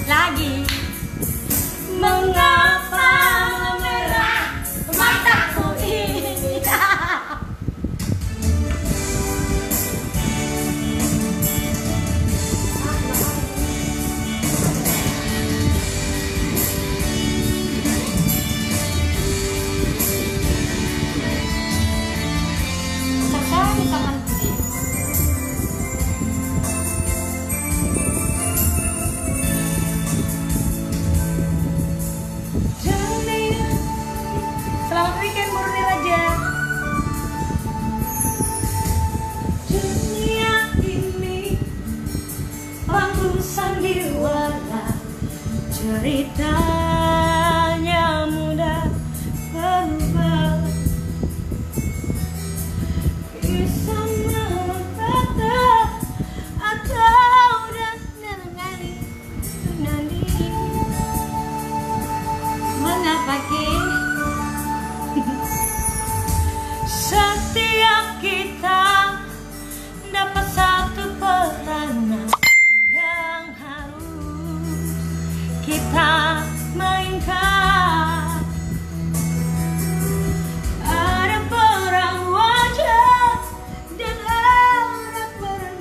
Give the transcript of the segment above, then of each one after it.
lagi. Mengapa merah mataku ini? Sekali tangan putih. Selamat weekend Murni Raja. Dunia ini penuh sandiwara, ceritanya mudah berubah. Kisah mengatakan atau dan menangani mengapa kini setiap kita dapat satu peranan yang harus kita mainkan. Ada perang wajah dan ada perang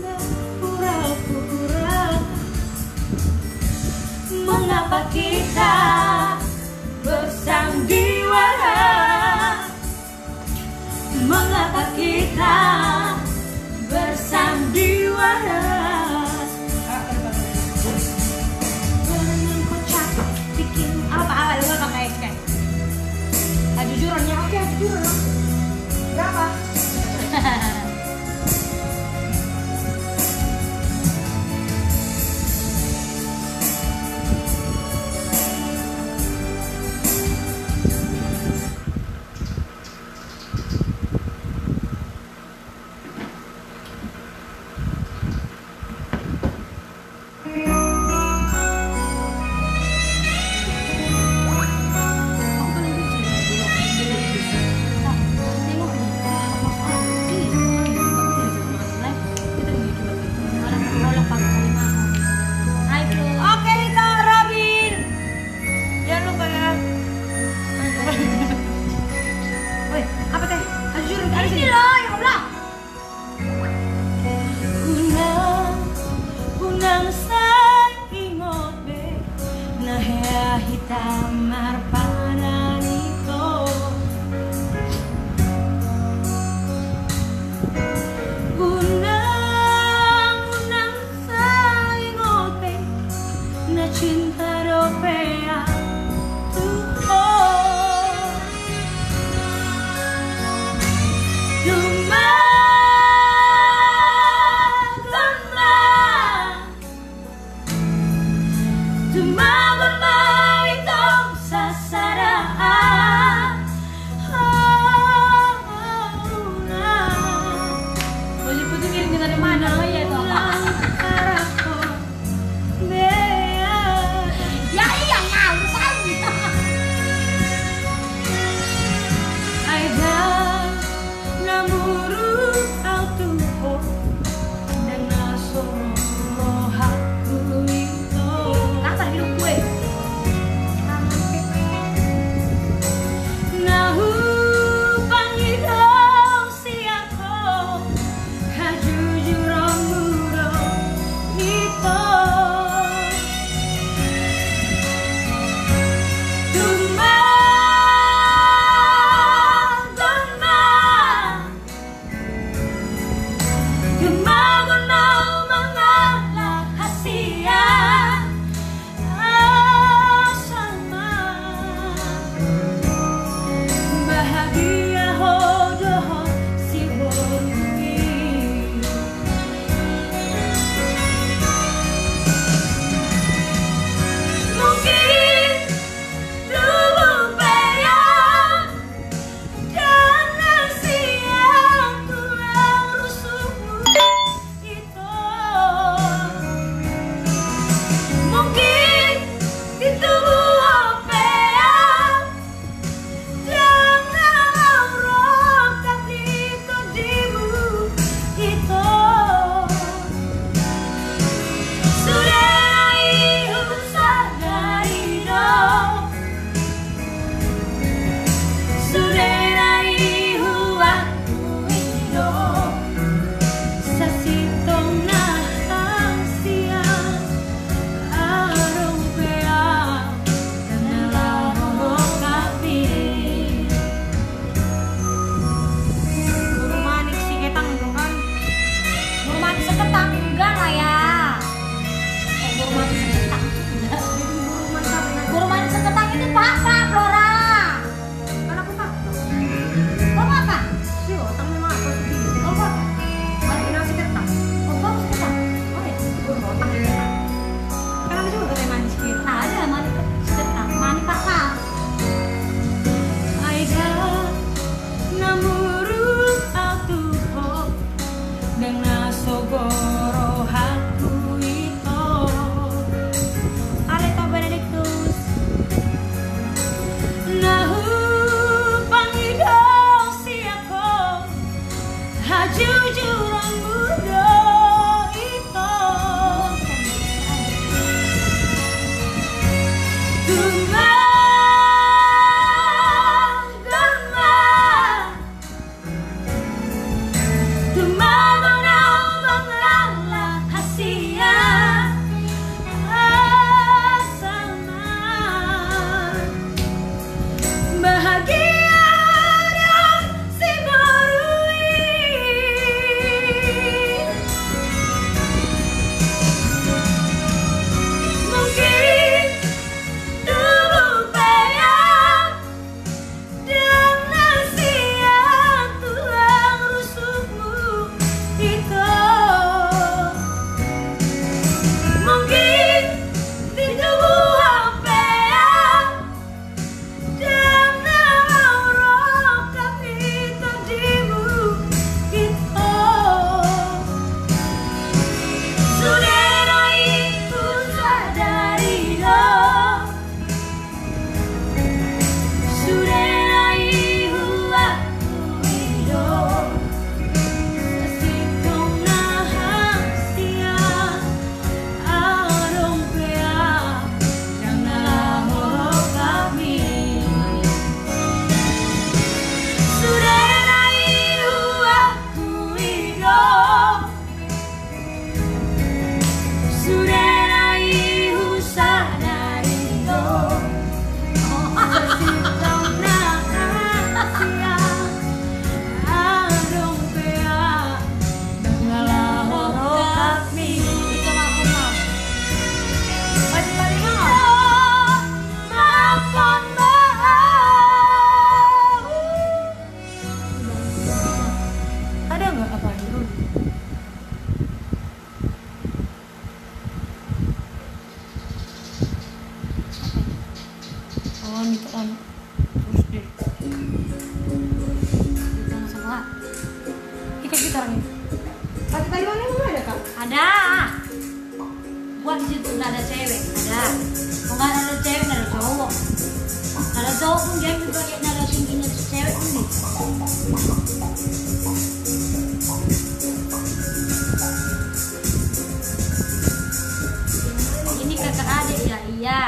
berpura-pura. Mengapa kita bersandiwara? Mengapa kita jujur muda itu terus deh sama-sama ikat gitar nih. Pati Taiwan emang ada kak? Ada. Buat di situ nggak ada cewek, ada. Kalau nggak ada cewek nggak ada cowok. Nggak ada cowok pun dia juga nggak ada tingginya cewek pun nih. Ini kakak adik ya, iya.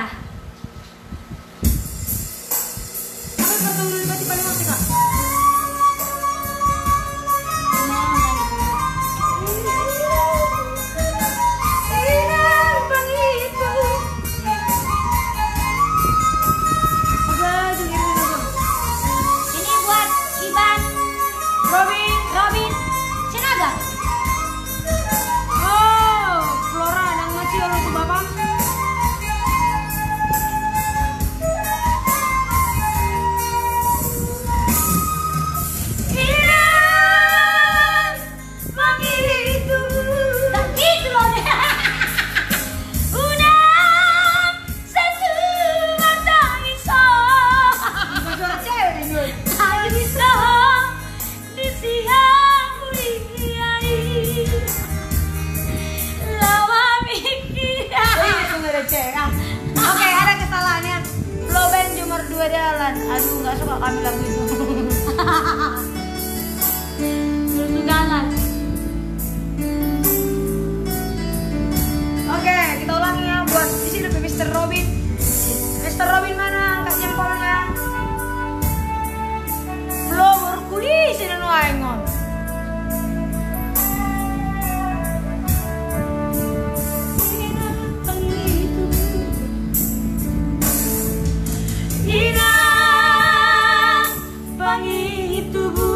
Oke, ada kesalahannya. Flow band Jumur 2 Dalan. Aduh, nggak suka kami lagu itu. Terus Dalan. Oke, kita ulangi ya buat di sini Mr. Robin. Mr. Robin mana? Kak jempolnya. Flow berkulis sini nuangon. Ina, pangit tubuh.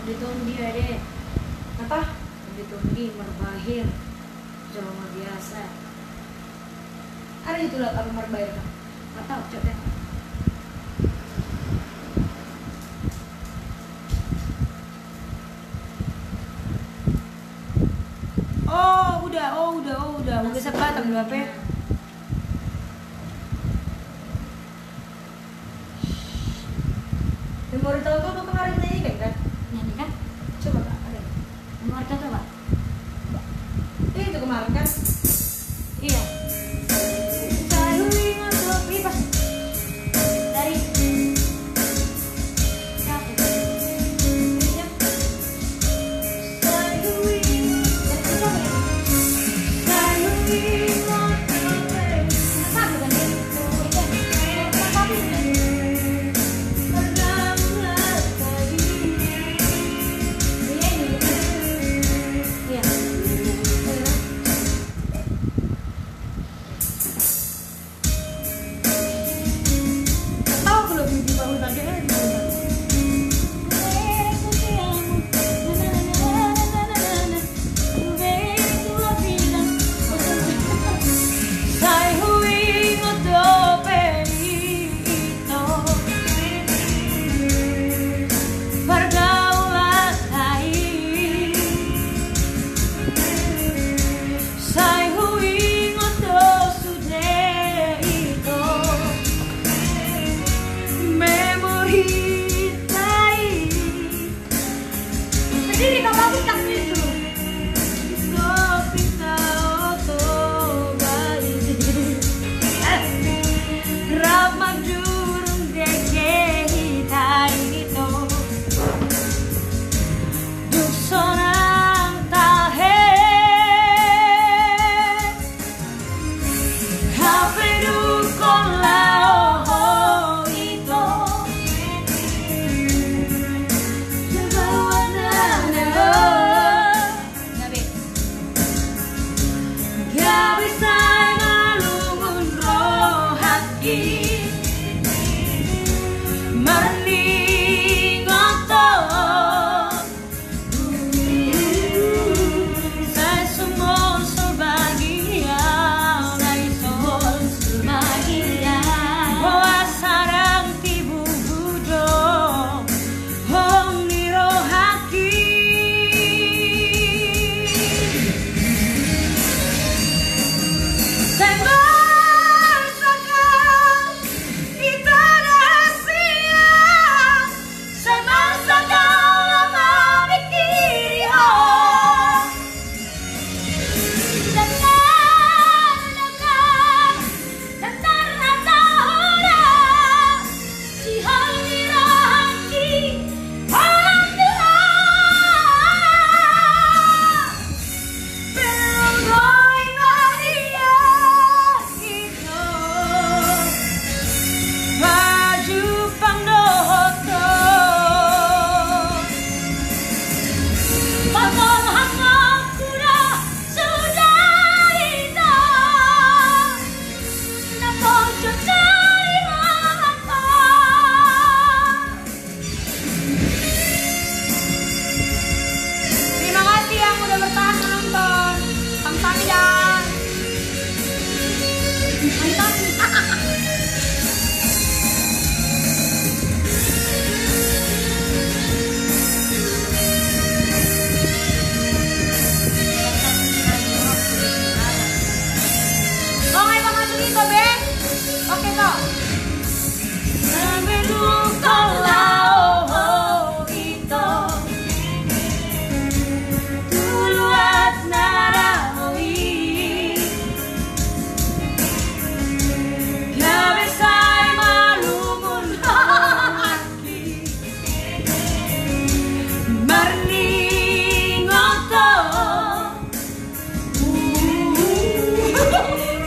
Ditundi adek. Apa? Ditundi merbahir. Jawa biasa. Ada itu lah apa merbayar? Gak tau coba. Udah sebatang dua pe. Memori tahu tuh kemarin nyanyi kan? Nyanyi kan? Coba kak, ada. Nomor coba. Itu kemarin kan? Iya.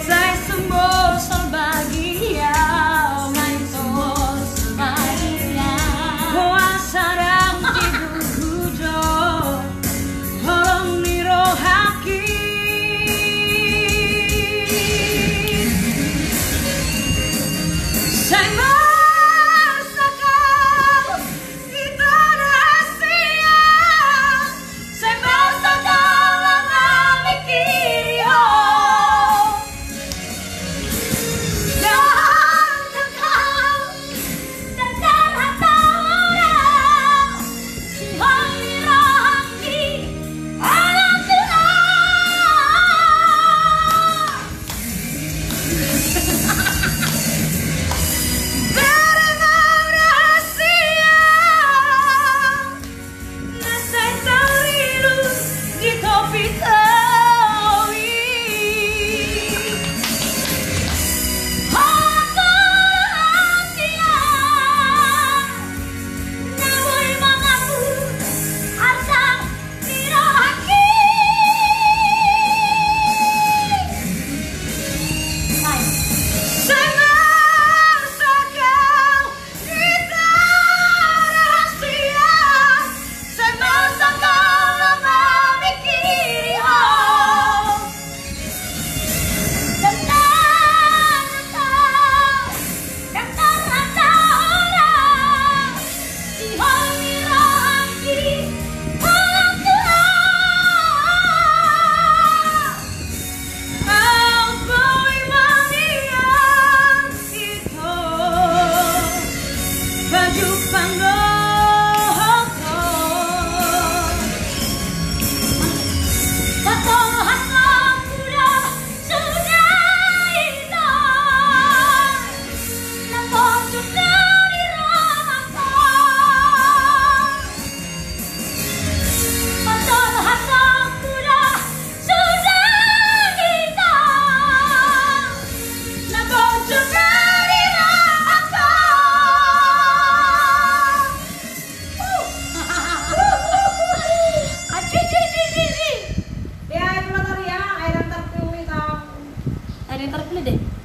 Saya semua sol bahagia, main sol bahagia.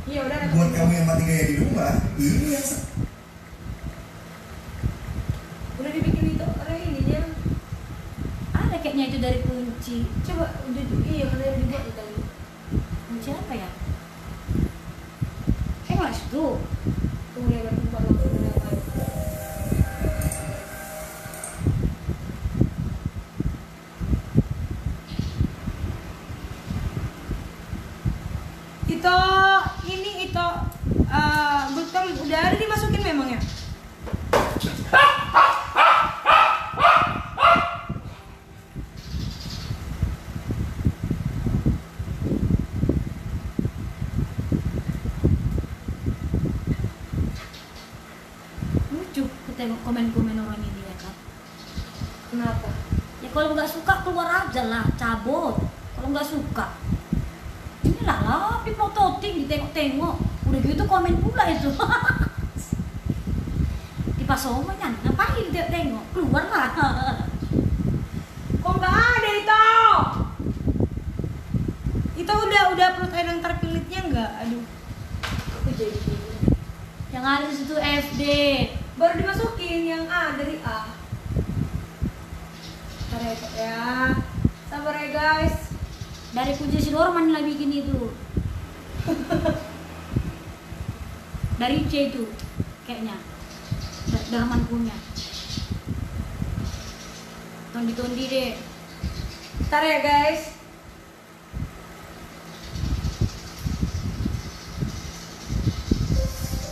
Iya udah. Buat kamu yang mati gaya di rumah, ini yang Udah dibikin itu orang ininya. Ada kayaknya itu dari kunci. Coba udah iya udah dibuat itu tadi. Kunci apa ya? Nggak situ. Tunggu ya bertempat langsung yang lain. Itu ini itu betul udah ada dimasukin memang ya? Lucu, tengok komen-komen orang ini ya kan. Kenapa? Ya kalau nggak suka keluar aja lah, cabut. Kalau nggak suka, inilah lah, dipototin, ditengok-tengok. Udah gitu komen pula itu. Di pasomannya, ngapain ditengok? Keluar lah. Kok nggak ada itu? Itu udah upload yang terpilihnya nggak? Aduh, aku jadi gini. Yang ada di situ FD. Baru dimasukin yang A dari A. Sabar ya, sabar ya guys. Dari kunci si Dorman lah bikin itu. Dari C itu kayaknya. Darman punya. Tondi-tondi deh. Ntar ya guys.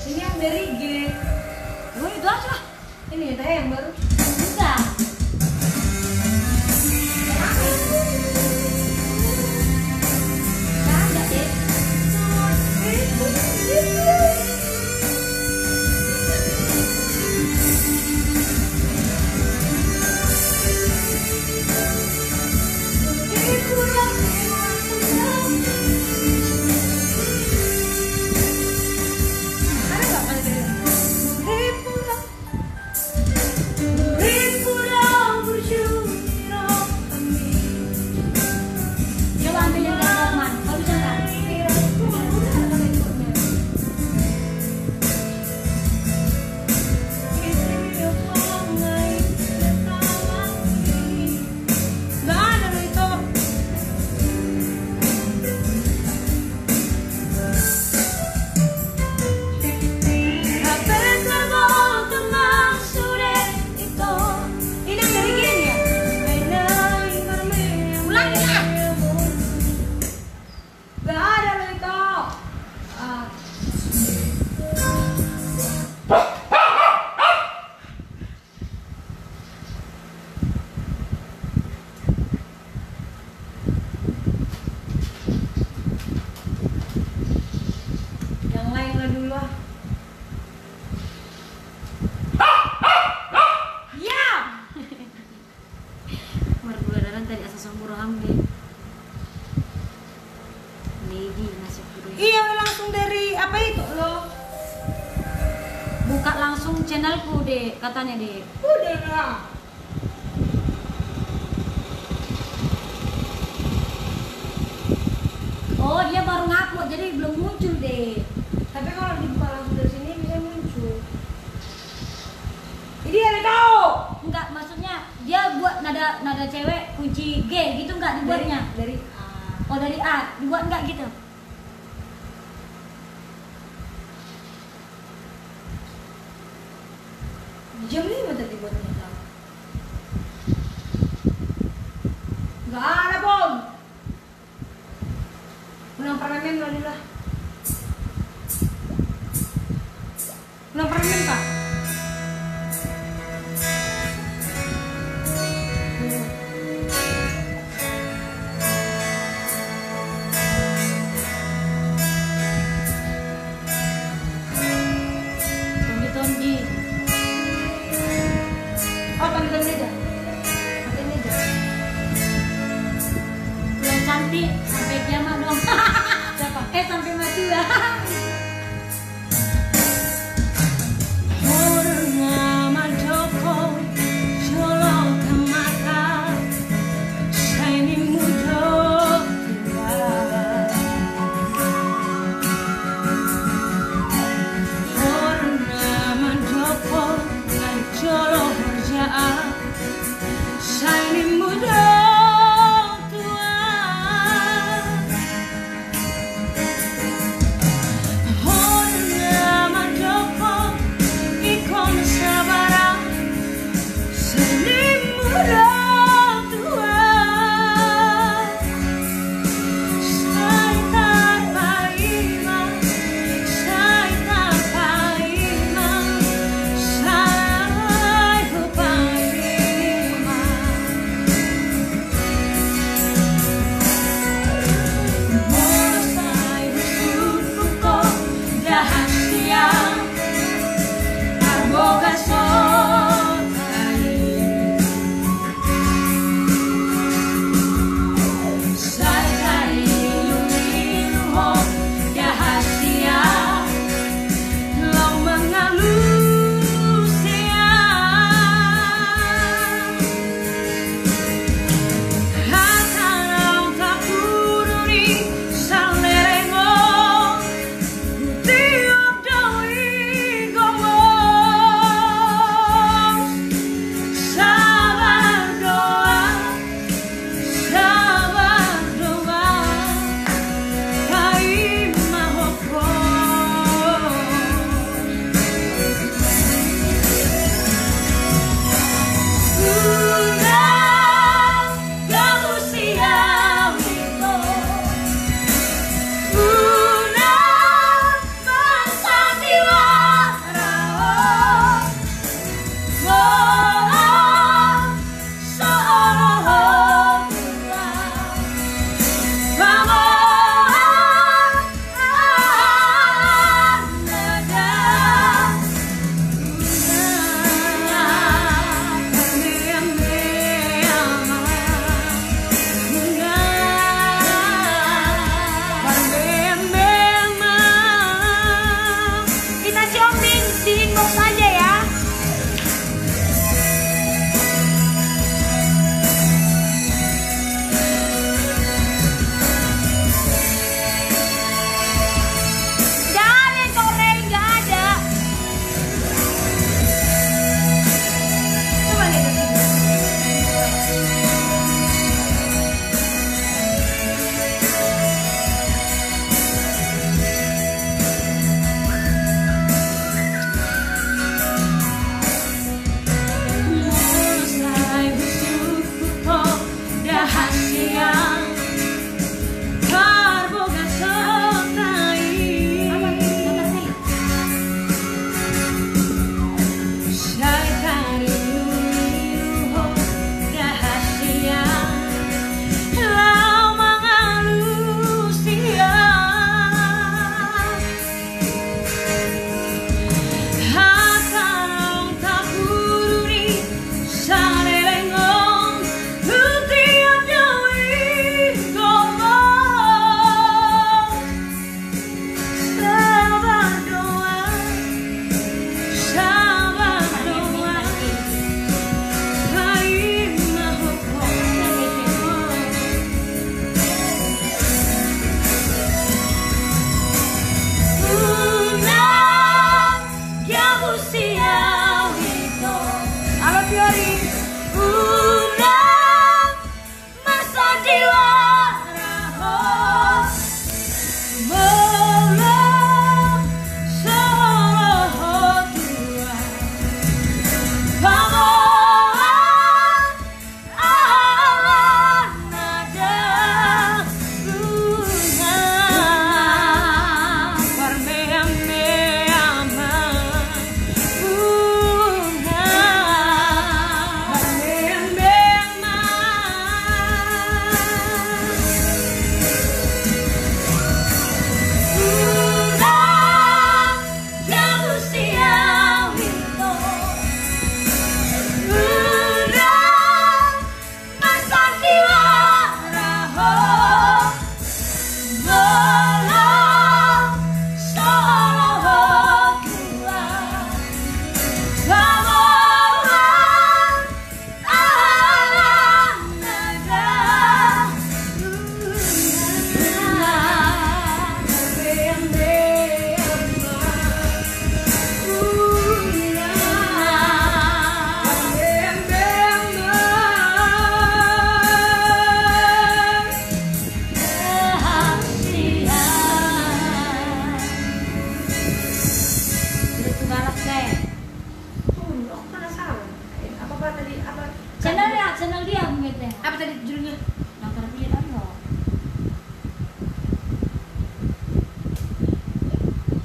Ini yang dari G. Oh itu aja lah. Ini ya teh yang baru. Enggak. Enggak ada deh. Ada nggak pada dari? Coba ambil yang dari Dorman. Kau bisa nggak? Nggak ada loh itu. Ini yang dari gini ya? Ulangi lah. Nggak ada loh itu. Ah. Yang lain lah dulu lah. Ya. Merguladaran tadi asal sambur hamil. Lady nasib guru. Iya langsung dari apa itu loh? Buka langsung channelku deh, katanya deh. Udah lah. Oh dia baru ngupload jadi belum muncul deh. Tapi kalau dibuka langsung dari sini bisa muncul. Ini ada tahu. Enggak, maksudnya dia buat nada cewek kunci G gitu enggak dibuatnya? Dari A. Oh dari A, dibuat enggak gitu? Jam 5 tadi buatnya tahu. Nggak ada Bom. Menang permen lah dulu lah. Menang permen Kak. Tondi-tondi.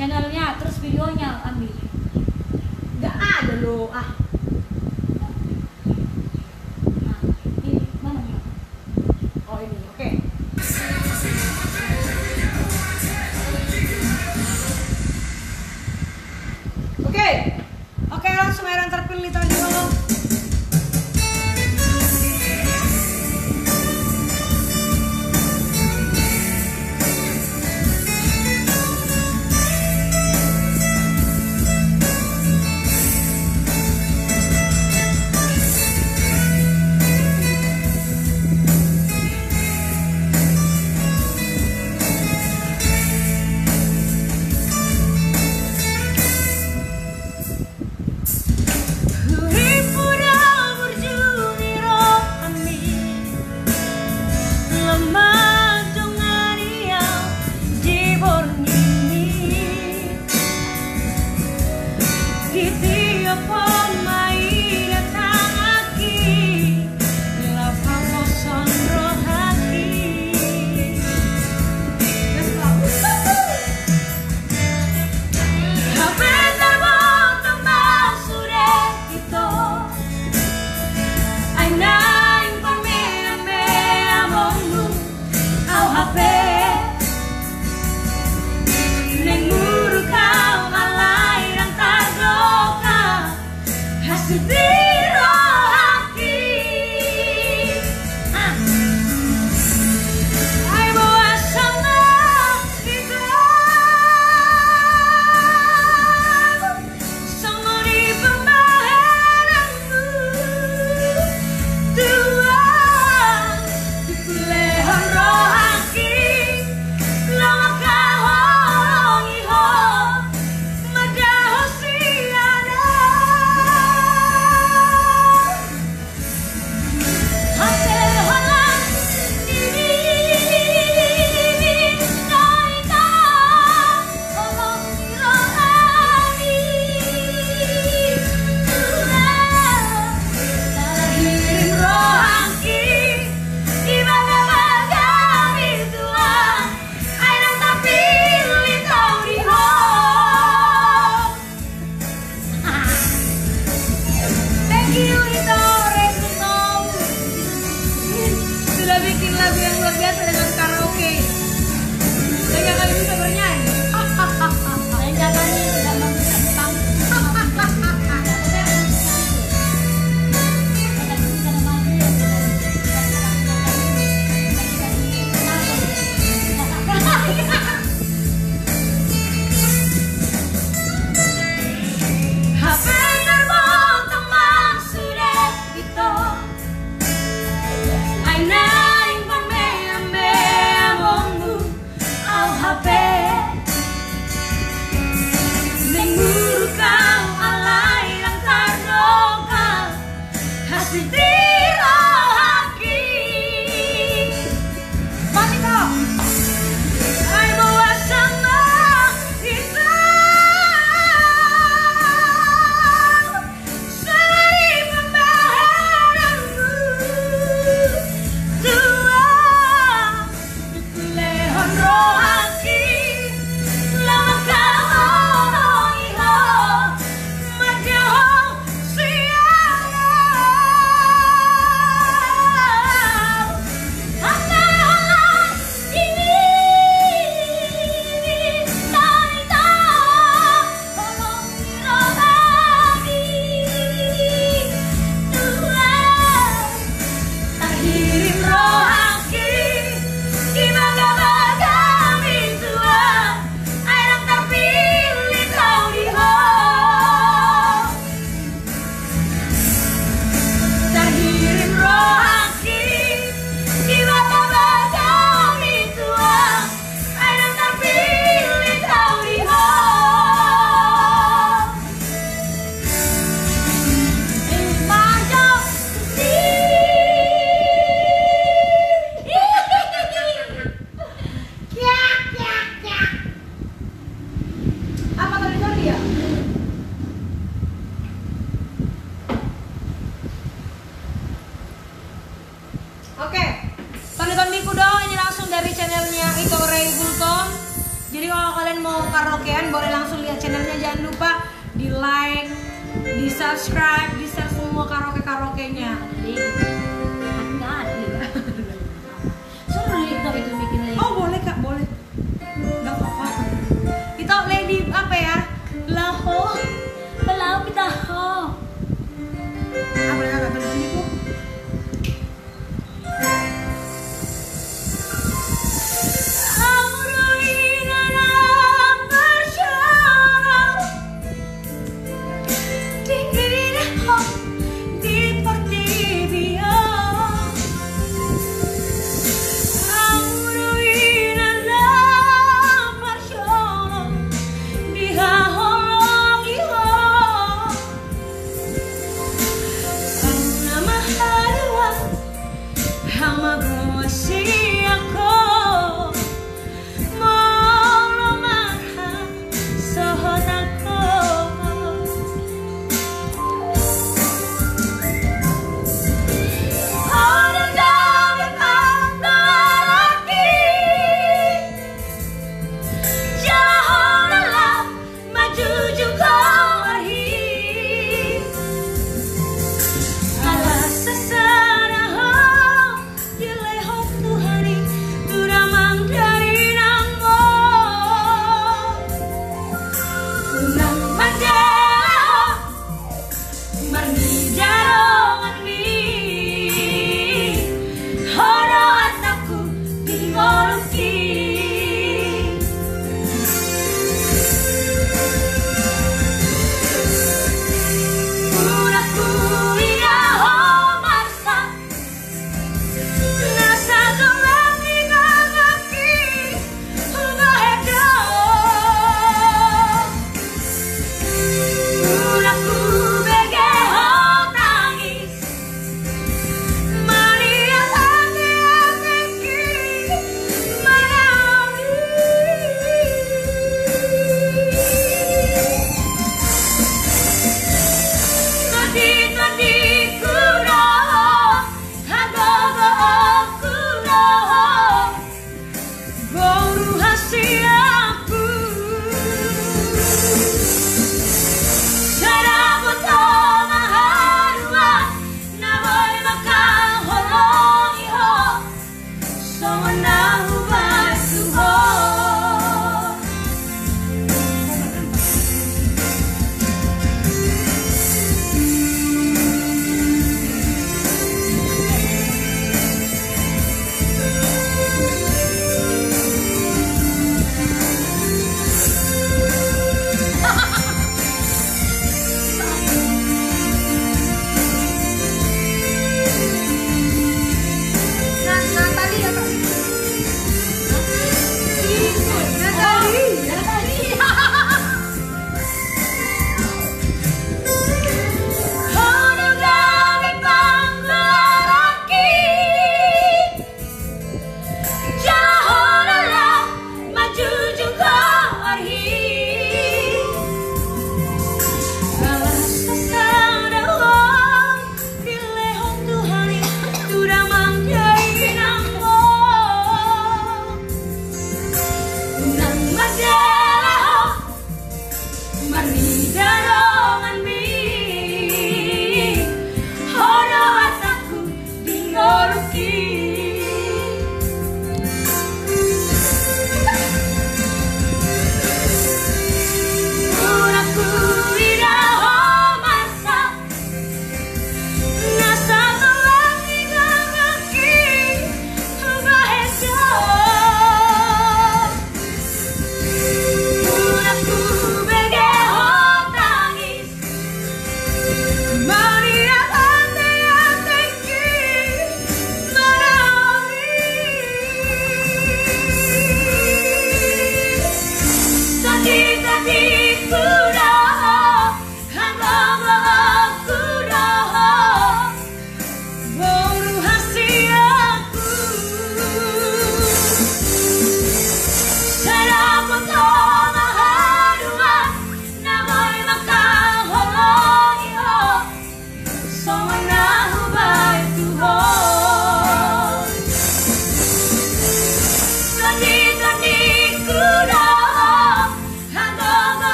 channelnya, terus videonya ambil. Nggak ada loh. Ah, Nah, ini mana nih? oh ini, oke. Oke, langsung yang terpilih terlebih dahulu. Jadi kalau kalian mau karaokean boleh Di subscribe, di share semua karaoke-karaokenya. Nggak ada. Suruh itu bikin lagi. Oh boleh kak, boleh. Gak apa-apa. Kita lady apa ya? Laho. Belau kita ho. Apa ya kak tulis itu? Di pertibian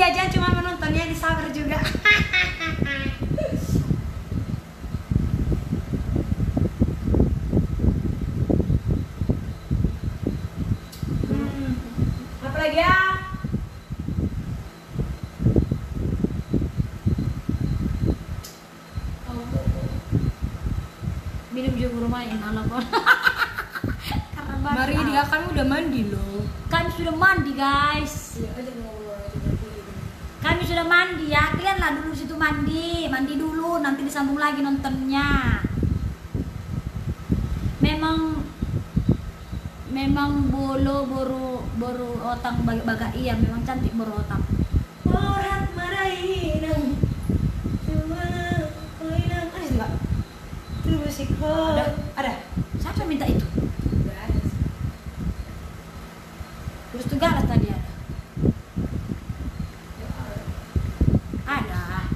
dia aja cuma menontonnya di sabar juga. Apa lagi ya? Minum juga lumayan ala kok. Karena banget. Mari dia kan udah mandi loh. Kami sudah mandi guys. Kami sudah mandi ya. Kalian lah dulu situ mandi dulu. Nanti disambung lagi nontonnya. Memang bolo boru otang baga iya memang cantik boru otang. Orang marahinang cuma koinang ada enggak? Terus ada. Siapa minta itu? Enggak ada. Terus tuh galas tadi ada. Ada.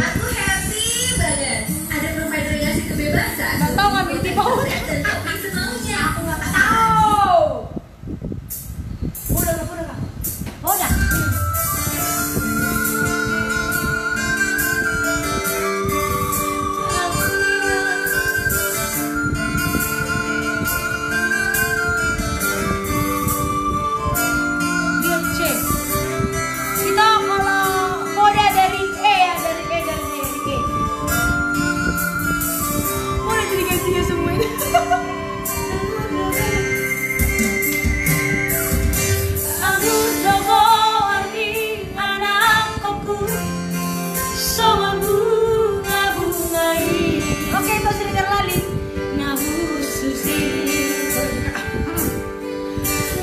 Aku happy banget. Ada provider yang ngasih kebebasan. Enggak tahu ngambil di bawah. Dan topping semaunya. Aku enggak tahu. Udah. Oh, udah. Dia C. Kita kalau kode dari E ya, dari E. Boleh jadi gantinya semua ini. Aku coba arti anakku sama bunga ini. Oke, itu sedikit lali. Nahu susi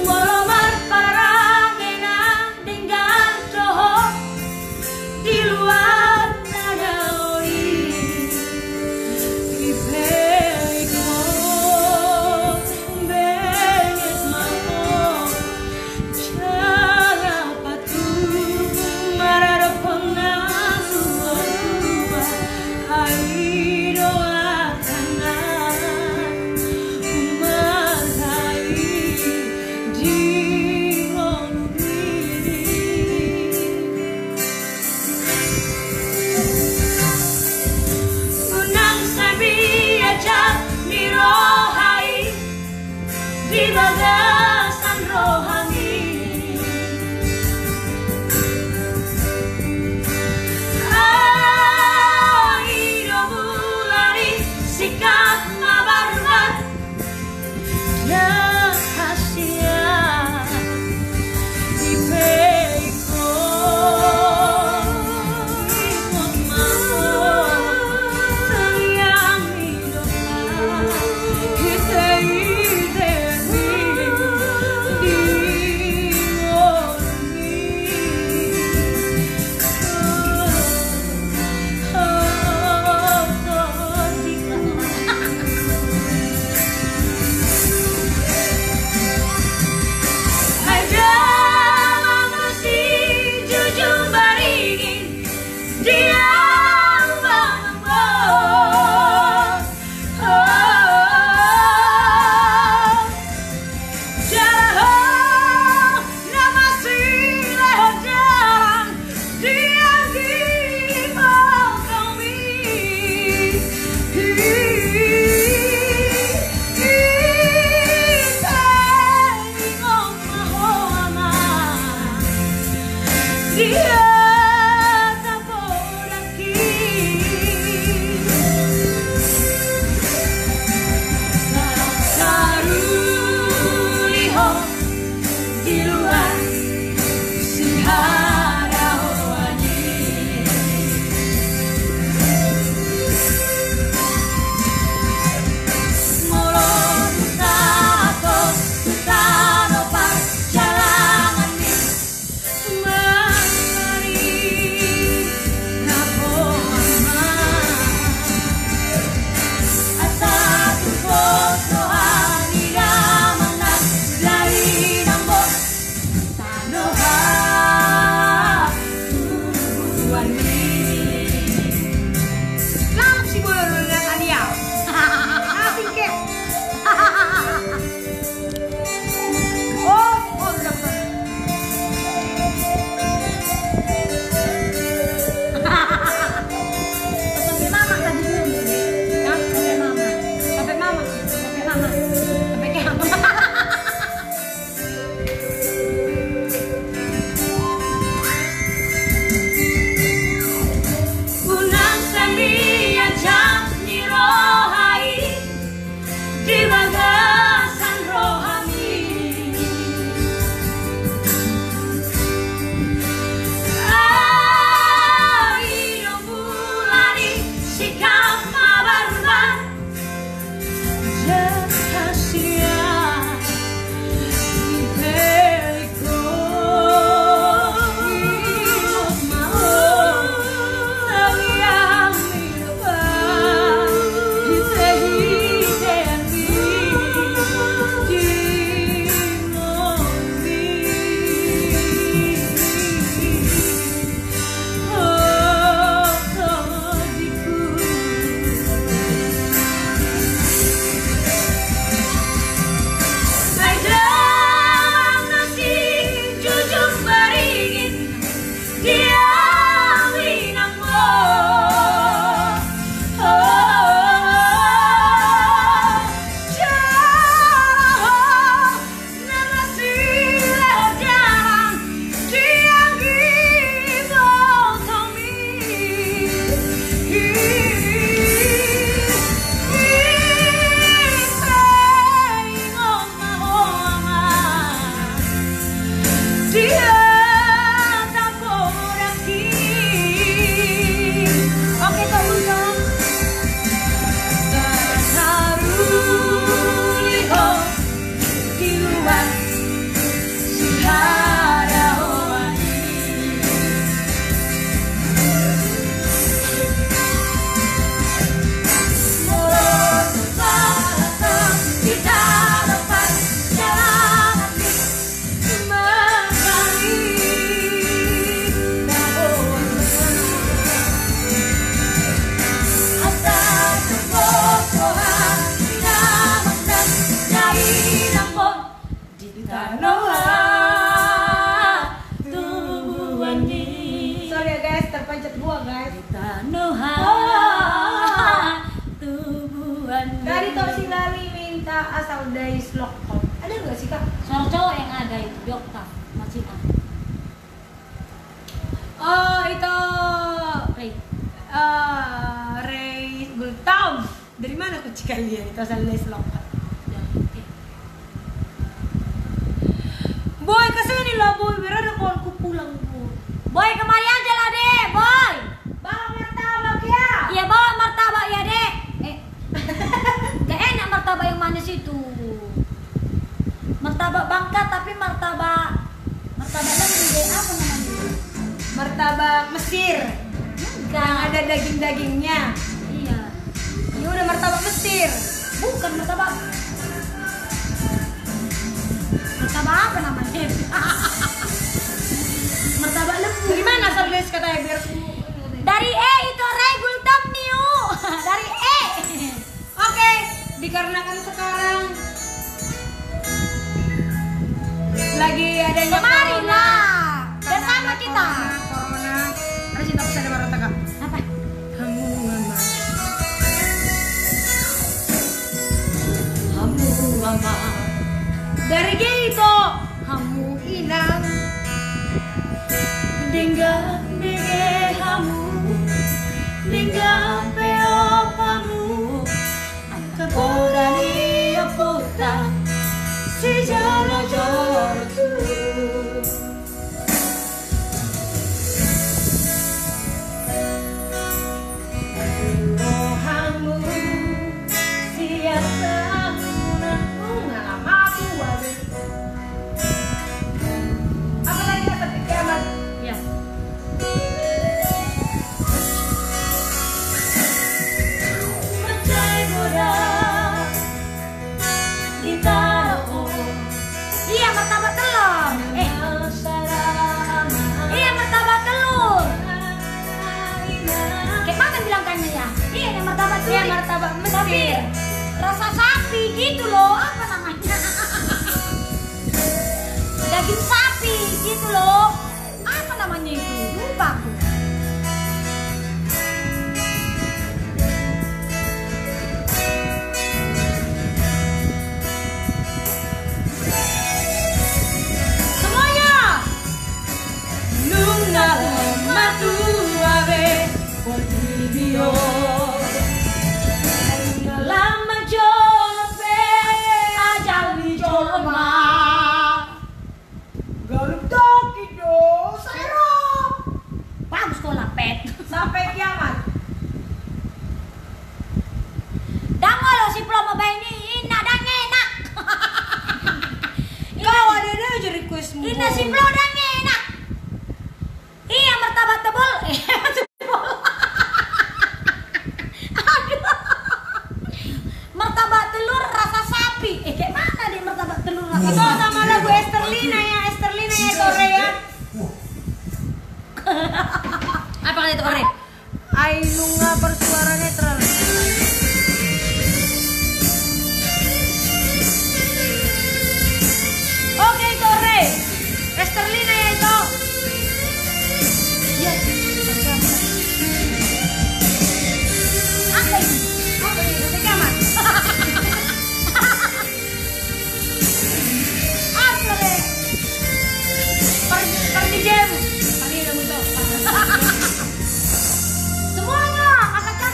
Molomar parangena dengan coho di luar nadaoi Ipeko benget mau Cara patu marada pengaruh Aido akanan umatai di Unang sabi aja mirohai di bagasan rohani Aido mulai sikap mabarbat rahasia di peko ikut mau sayang hidup kita Mari Sorry ya guys, terpencet gua guys. Dari Tosi Lali minta asal dari Slokpot. Ada nggak sih kak? Suara cowok yang ada itu di oktav masih ada. Oh itu Ray. Ray Gultom. Dari mana kucing kalian itu asal dari Slokpot? Boy kesini lah boy, biar ada kawanku pulang boy. Boy kemari aja lah dek, boy. Bawa martabak ya. Iya bawa martabak ya dek. Gak enak martabak yang manis itu. Martabak Bangka tapi martabak lembu deh, apa namanya? Martabak Mesir. Yang ada daging-dagingnya. Iya. Ya udah martabak Mesir. Bukan martabak. Martabak apa namanya? Martabak lembu. Dari mana asal guys katanya biar Dari itu Ray Gultom Niu. Dari Oke, dikarenakan sekarang lagi adanya Kemari corona. lah. Karena Bersama ada kita. Corona. Ada cinta pesan ada marota kak. Apa? Kamu mama. Kamu mama. Dari gitu, kamu hilang. Dengan dege kamu, dengan peo kamu, kapolari apota, si jalo jalo tu. Rohamu siapa aku nggak mampu ada. Apa lagi seperti kiamat? Ya. Macai boda ditaruh. Iya martabak telur. Iya martabak telur. Kayak mana bilangkannya ya? Iya yang martabak telur. Iya martabak Tapi Mesir. rasa sapi gitu loh, apa namanya? Daging sapi gitu loh. Apa namanya itu? Lupa aku. Semuanya. Luna matu ave Bolivio. Lama jolope ajal di jolma. Galup tokido sero Bagus sekolah pet. sampai kiamat. Dangol si promo ini enak dan enak. Kau ada aja requestmu. Ini si Flo dan enak. Iya martabak tebal. Aduh. Martabak telur rasa sapi. Kayak mana deh martabak telur rasa Itu sapi? sama lagu Esterlina ya sore ya. Apa kali itu ore? Ainunga bersuara netral. Oke itu ore. Esterlina ya itu. Iya. Apa ini? Apa ini? Sampai kiamat. Apa deh? Pergi jam. Pergi udah butuh. Semuanya kakak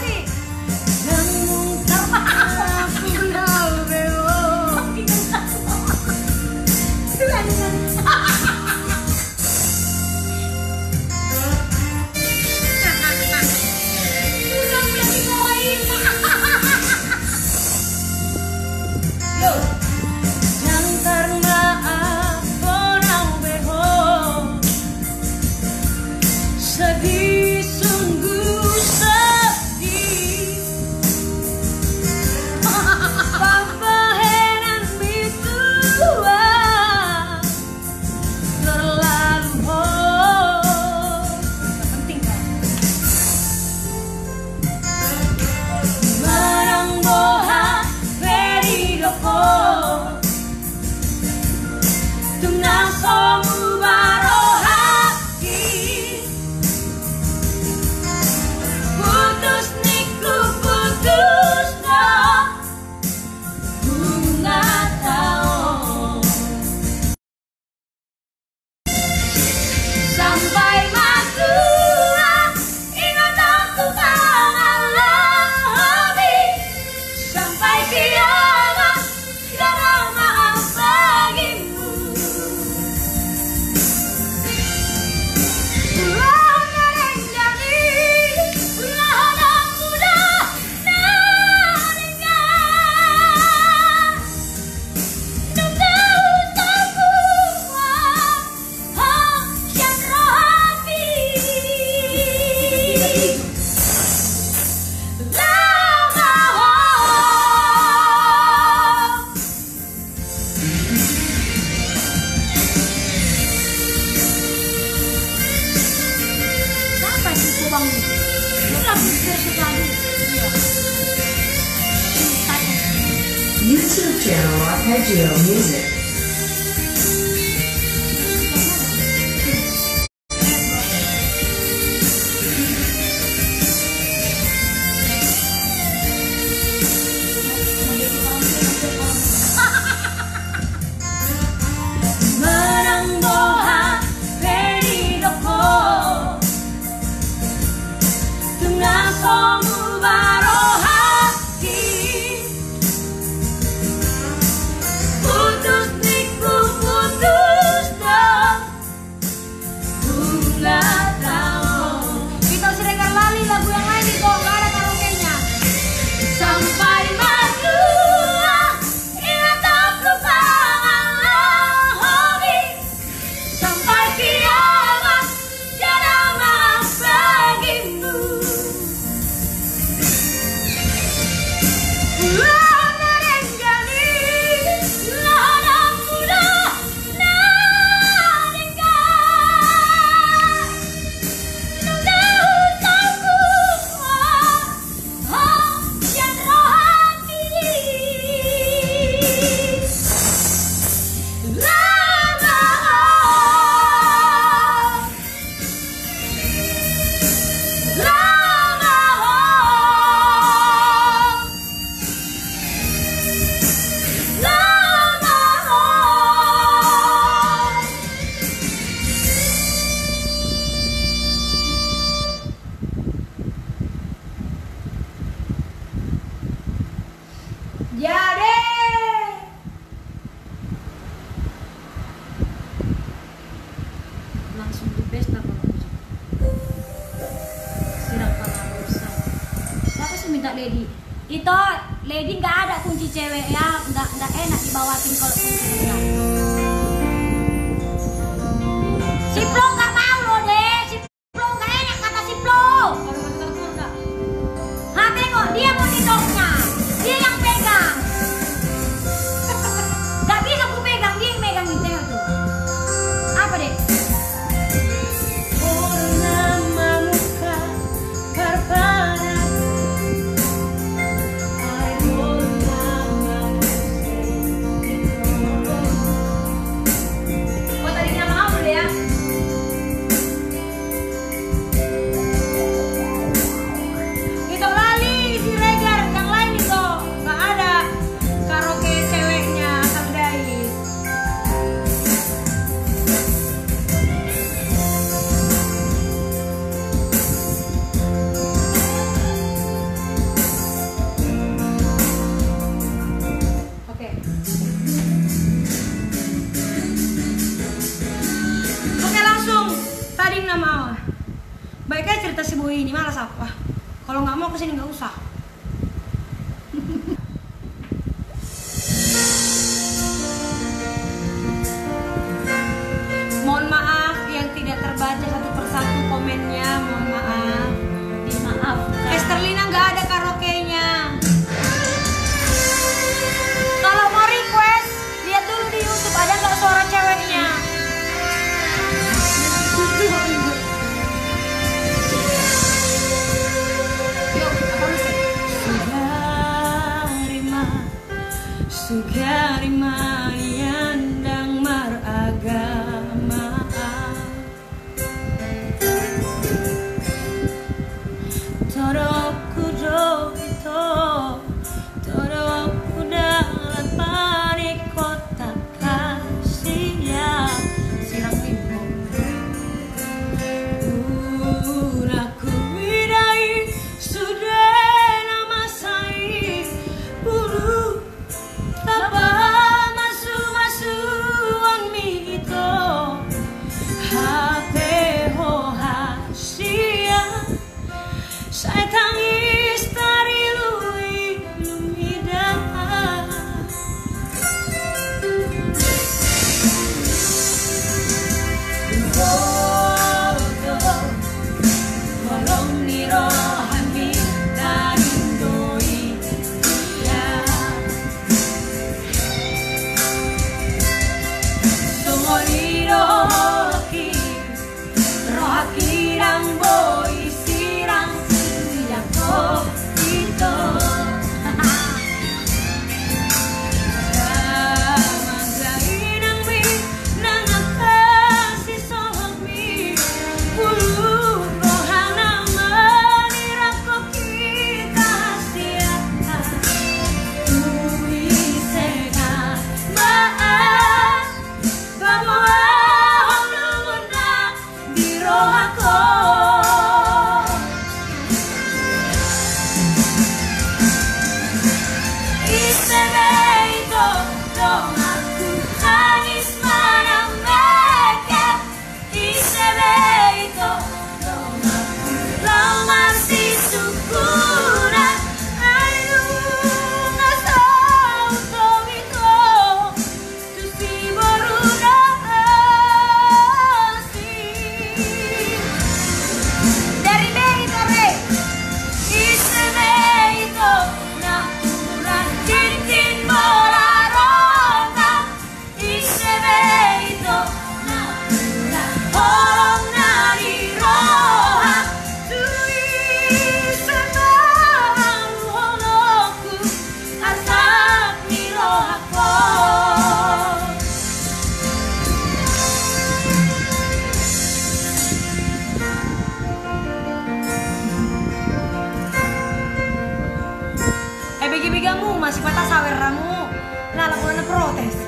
bang. Ini lagu versi tadi. Iya. YouTube channel Arpeggio Music. Langsung di pesta kalau sidang para rusak. Siapa sih minta Lady? Itu Lady nggak ada kunci cewek ya, nggak enak dibawatin kalau kuncinya. Siplo nggak mau loh deh, Siplo nggak enak kata Siplo. Hah tengok dia monitornya, dia yang pegang. Nggak bisa aku pegang, dia yang megang itu tuh. Apa deh? Baiknya cerita si Bu ini malas apa? Kalau nggak mau kesini nggak usah. Mohon maaf yang tidak terbaca satu persatu komennya, mohon maaf. Maaf. Esterlina nggak ada karaoke-nya. Kalau mau request, lihat dulu di YouTube ada nggak suara ceweknya. Sugarima yandang maragama rohako. Isebeito rohaku tangis meramaikan. Isebeito rohaku lau masih syukuran. Ayu ngasau tobito tusi borudasi. Dari Beito Re Isebeito nakuran tintin bola roka. Isebeito nakuran holong nari roha. Tui semalu holoku asap ni rohako. Bigi-bigamu masih patah sawer ramu. Lala ko na protes.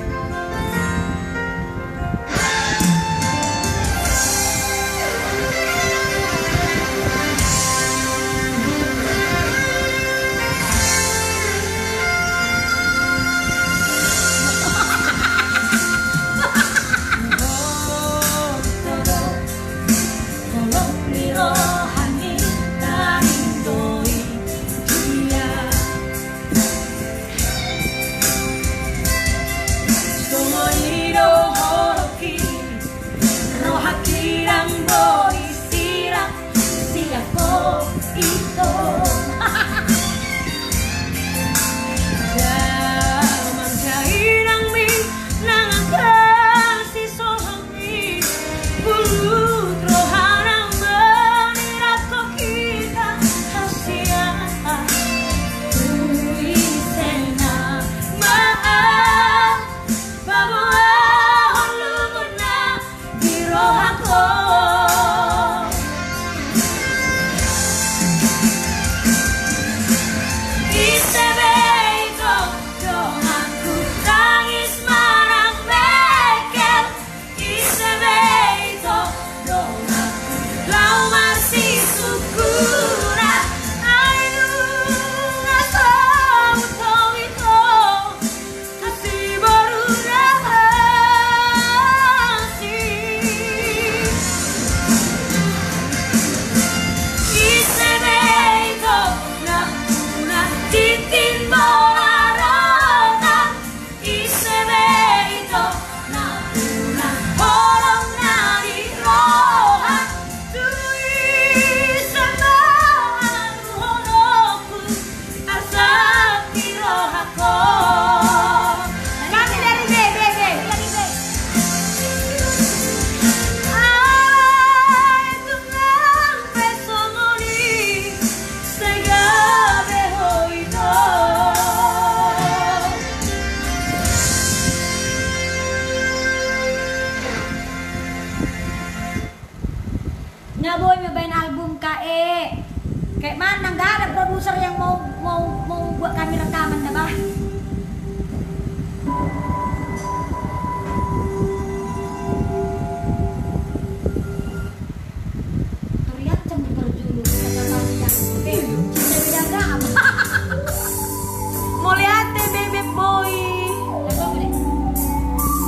Tolong ni rohani tarindoi dia. Tomohiro horoki rohakirang boi sirang siako ito. Daman kainang mi nangakan si sohangi bulut rohanang menirako kita hasiaan. Tui sena maaf bawahan lumut na di rohako. Isebeito doaku tangis marang mekel. Isebeito doaku lau masih syukuran. Ayu ngasau tobito tusi borudasi. Isebeito nakuran tintin bola roka. Isebeito nakuran holong nari roha. Tui semalu holoku asap di rohako. Kami dari Bebe. Ai tungang pesomoni segabe hoito. Ngaboy nyobain album KE. Kayak mana nggak ada produser yang mau buat kami rekaman dah bah. Teriak cemburu dulu kata yang cinta beda apa? Mau lihat deh Bebe Boy.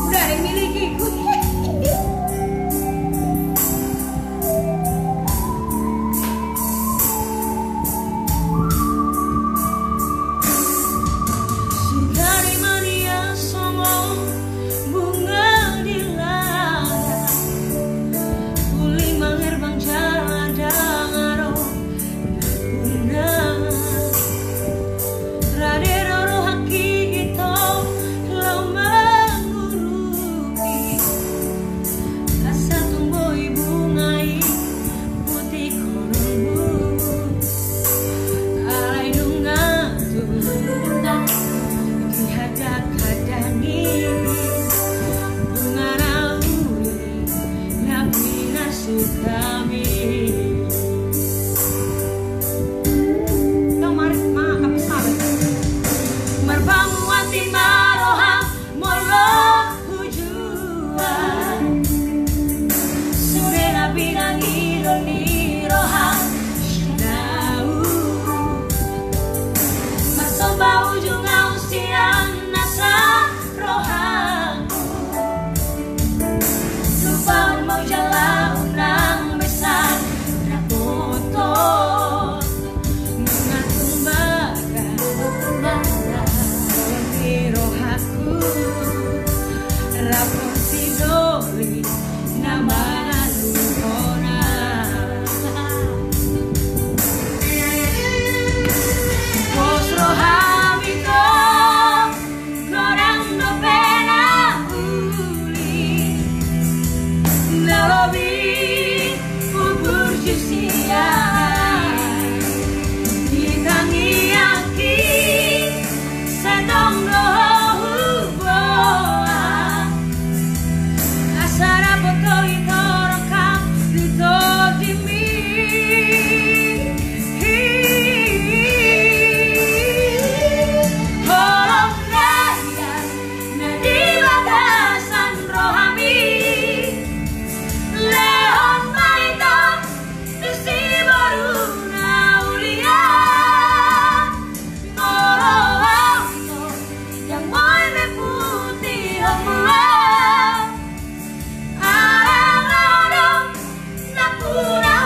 Udah ada yang miliki. ni rohang Shanau Masomba ujung ausian nasa rohang Lupa mau jalan unang besan rapoto Mengatung baga Di rohaku Rapor si doli nama luhona Bos rohami ko Gorang no pena uli Nalobi kubur jusia Ditangi aki Sedong Asara foto itu rekam Dito dimi Holong naya Nadi batasan rohami Leon maito Desi baru naulia Ngolo yang mau putih homula Arang-arang Napuna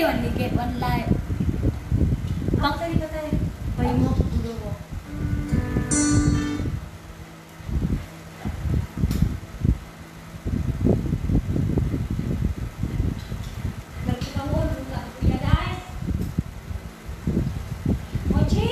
One Nike, one life. Bang tadi katanya, bayi mau dulu kok. Dari kamu nggak punya guys. Mochi.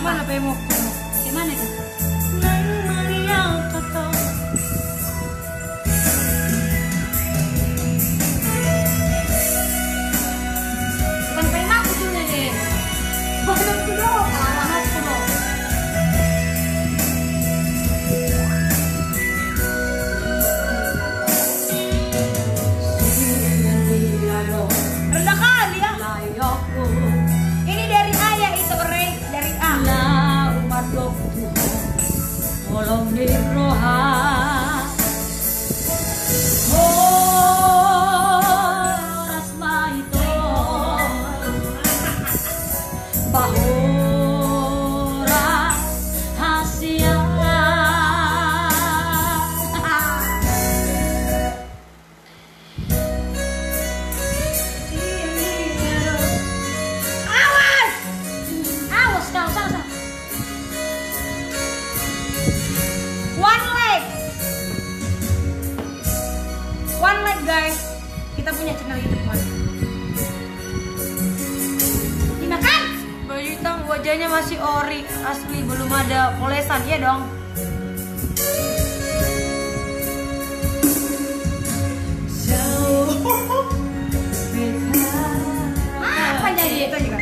Mana pemok? Gimana itu? Bukan pema aku tuh deh. Banyak tuh dong, alamat tuh dong. Rendah kali ya. Ini dari A ya, itu dari A. Tolong diroha. Rasma itu bahora hasia. Awas kau, sama. One leg guys, kita punya channel YouTube man. Dimakan. Baju hitam wajahnya masih ori asli, belum ada polesan ya dong. Apa jadi itu juga?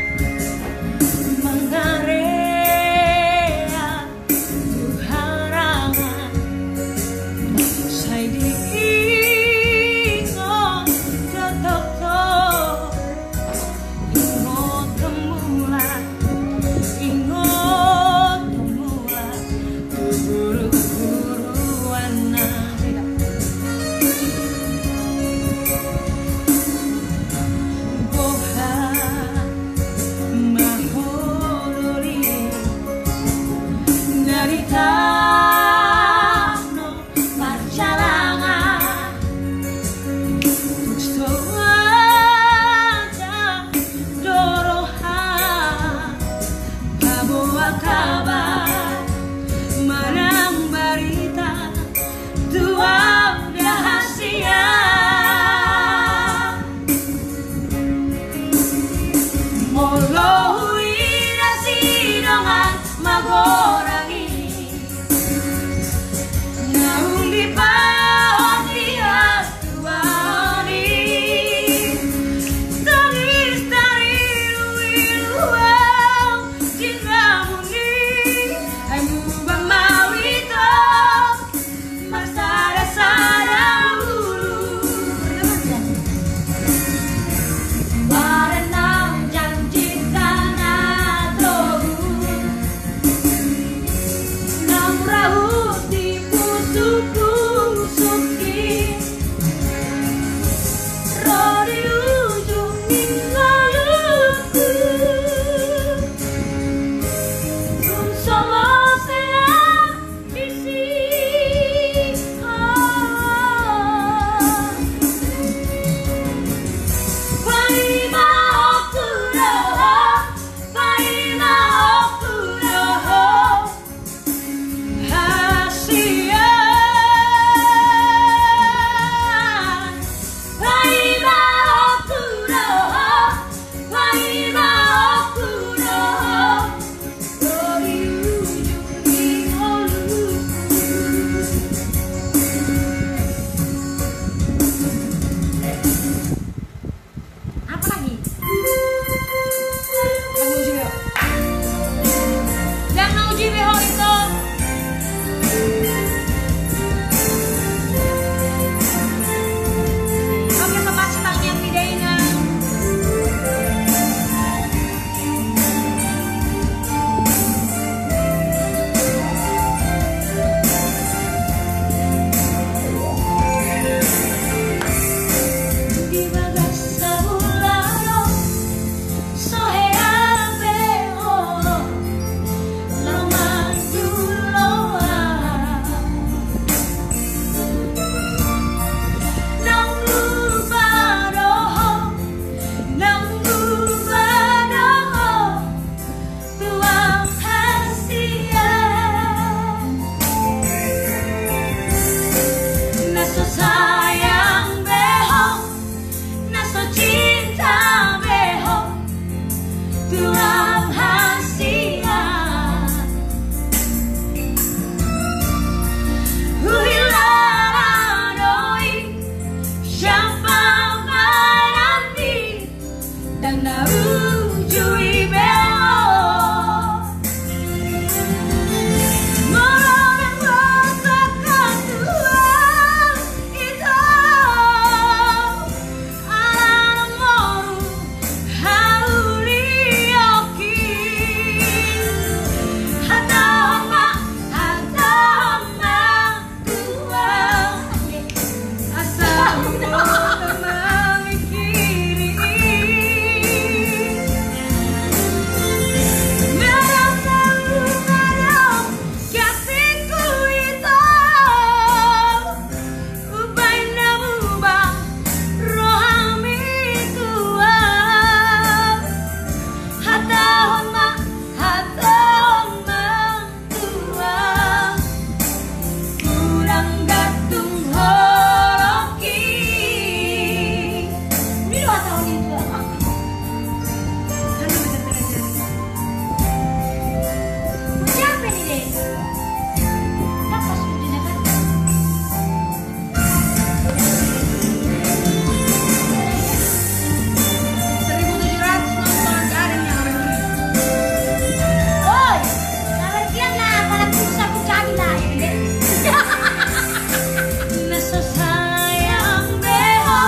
naso sayang beho,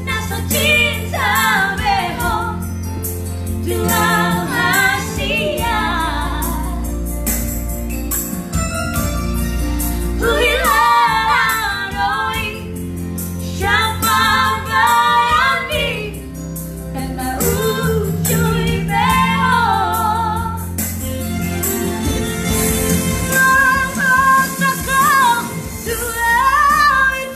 naso cinta beho, tuang hasia. Huhilara noi, siapa bayani, tanpa ujui beho. Mama takau duai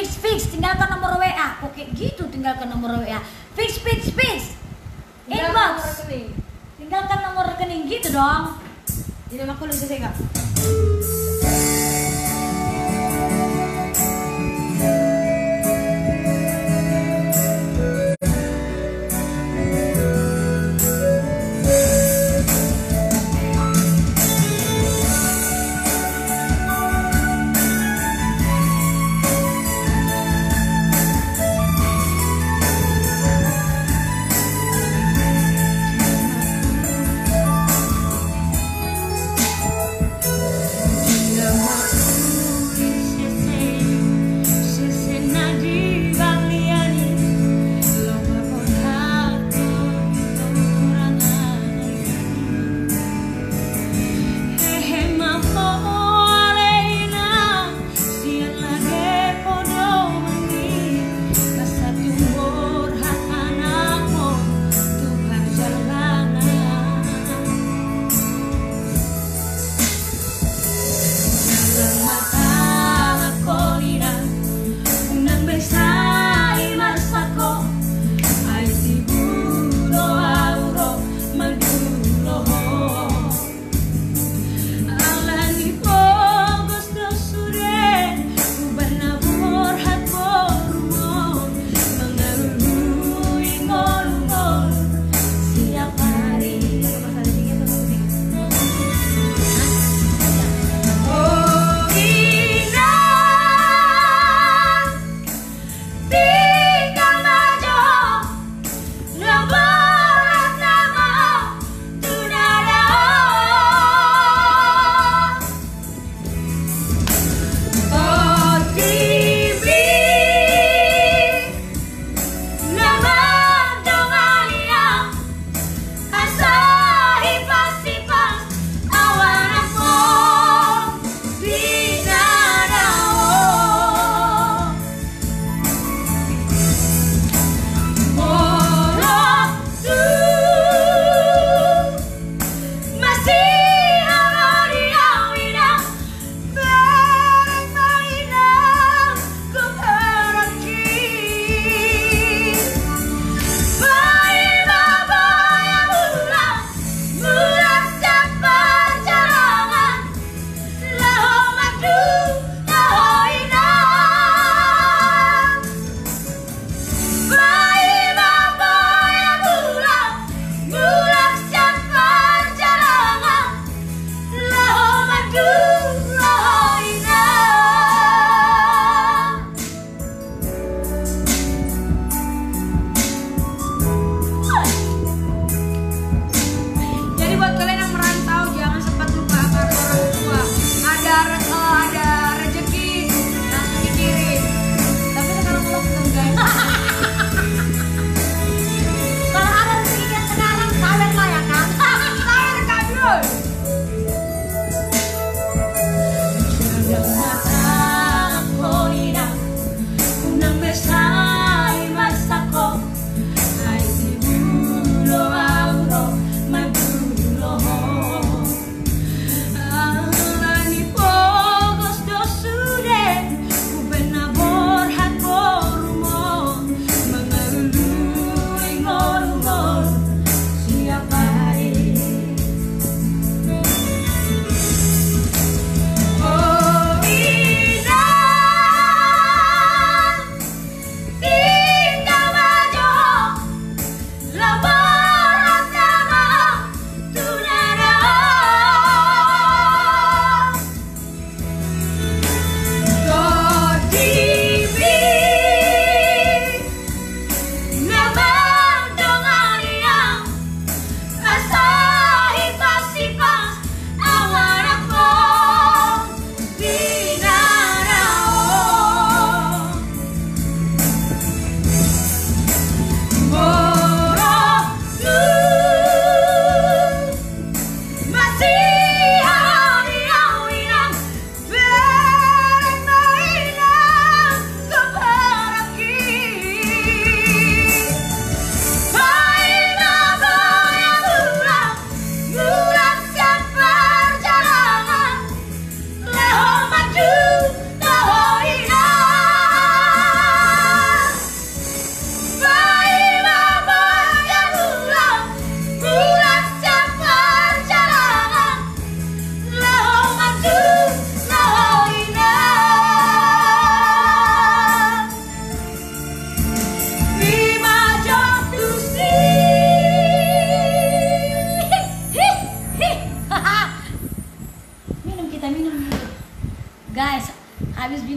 Fix, tinggalkan nomor WA. Oke gitu, tinggalkan nomor WA. Fix. Inbox. Tinggalkan nomor rekening gitu dong. Jadi aku lebih selesai kak.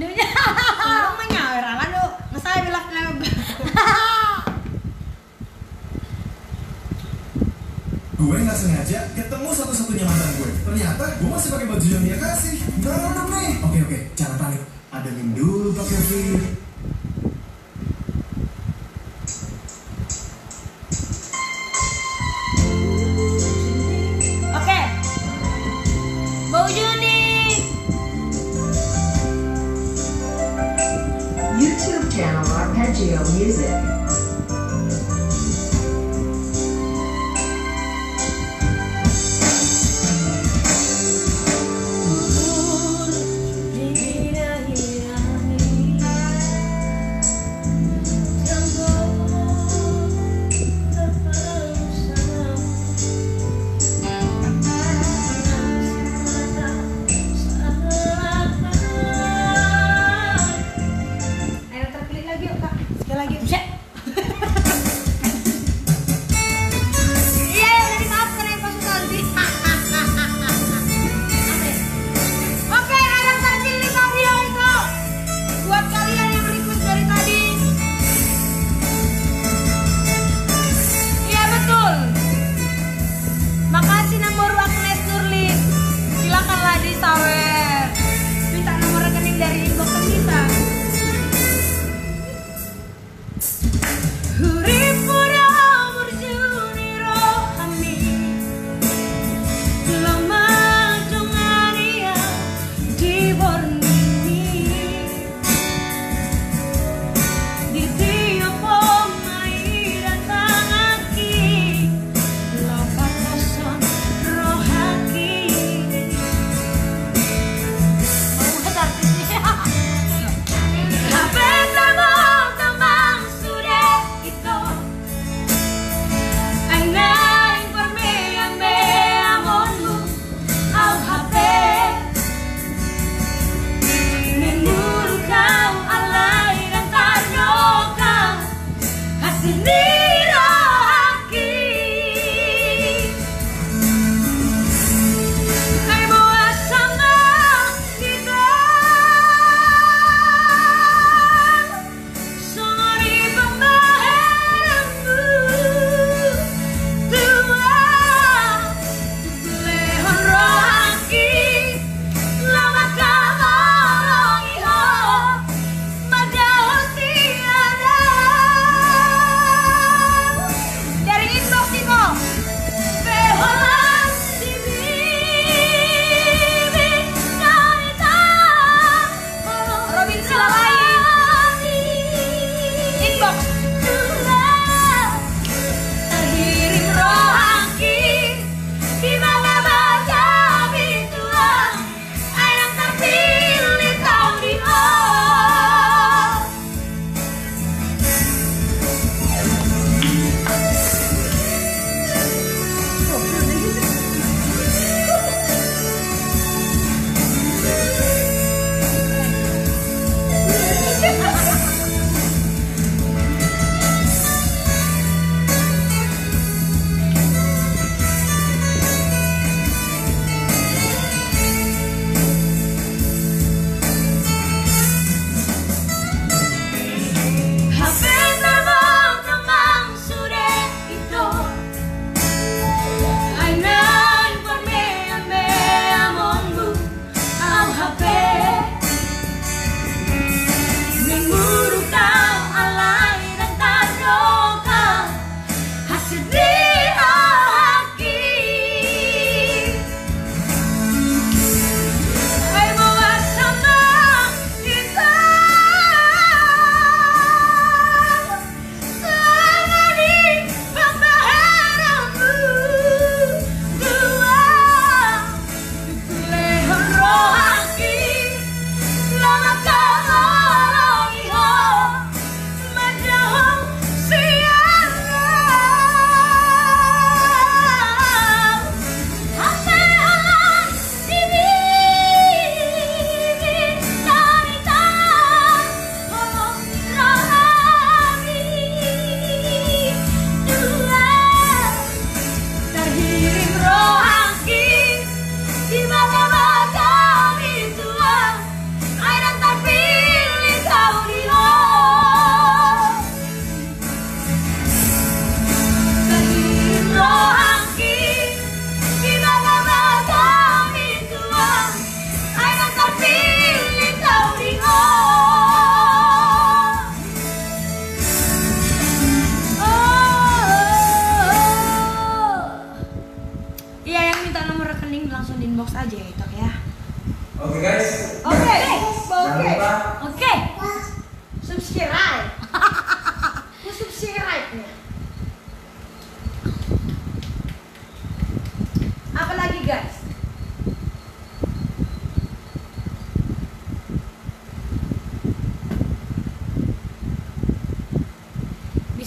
Indunya. Orang mah nyawer ala lu. Ngesay bilang Gue nggak sengaja ketemu satu-satunya mantan gue. Ternyata gue masih pakai baju yang dia kasih. Berantem nih. Oke, jangan panik. Ademin dulu Pak Kevin. Oke. Bau Juni. YouTube channel Arpeggio Music. Sekali lagi yuk kak. Sekali lagi. Buset.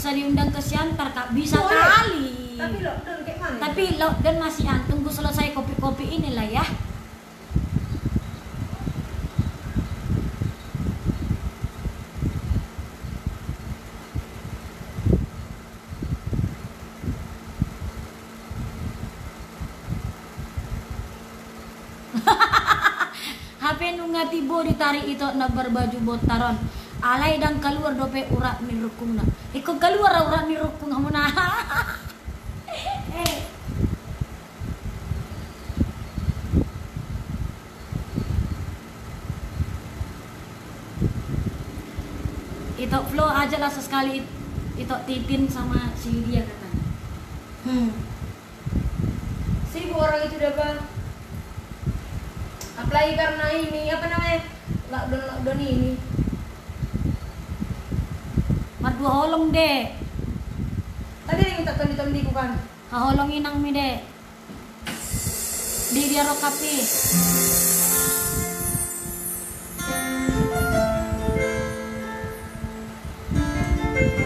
bisa diundang ke Siantar Kak, bisa Boleh. kali. Tapi lockdown kayak mana? Tapi lockdown masih tunggu selesai kopi-kopi inilah ya. HP nunga tibo ditarik itu na berbaju botaron. Alay dan keluar dope urat mirukung na. Iko keluar urat mirukung kamu na. Itu flow aja lah sesekali itu Titin sama si Lydia katanya. Sibuk orang itu udah bang. Apalagi karena ini apa namanya lockdown ini. Mar dua holong deh. Tadi yang minta tondi ku kan. Haholong inang mi deh. Di dia rokapi.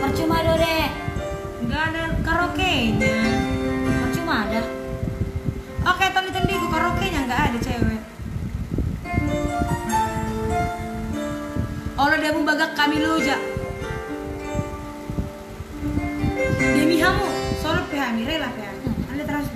Percuma deh. Nggak ada karaoke-nya. Percuma ada. Oke, tondi ku karaoke-nya nggak ada cewek. Allah dia bagak kami loja. Demi kamu, solo PH rela PH. Anda terus.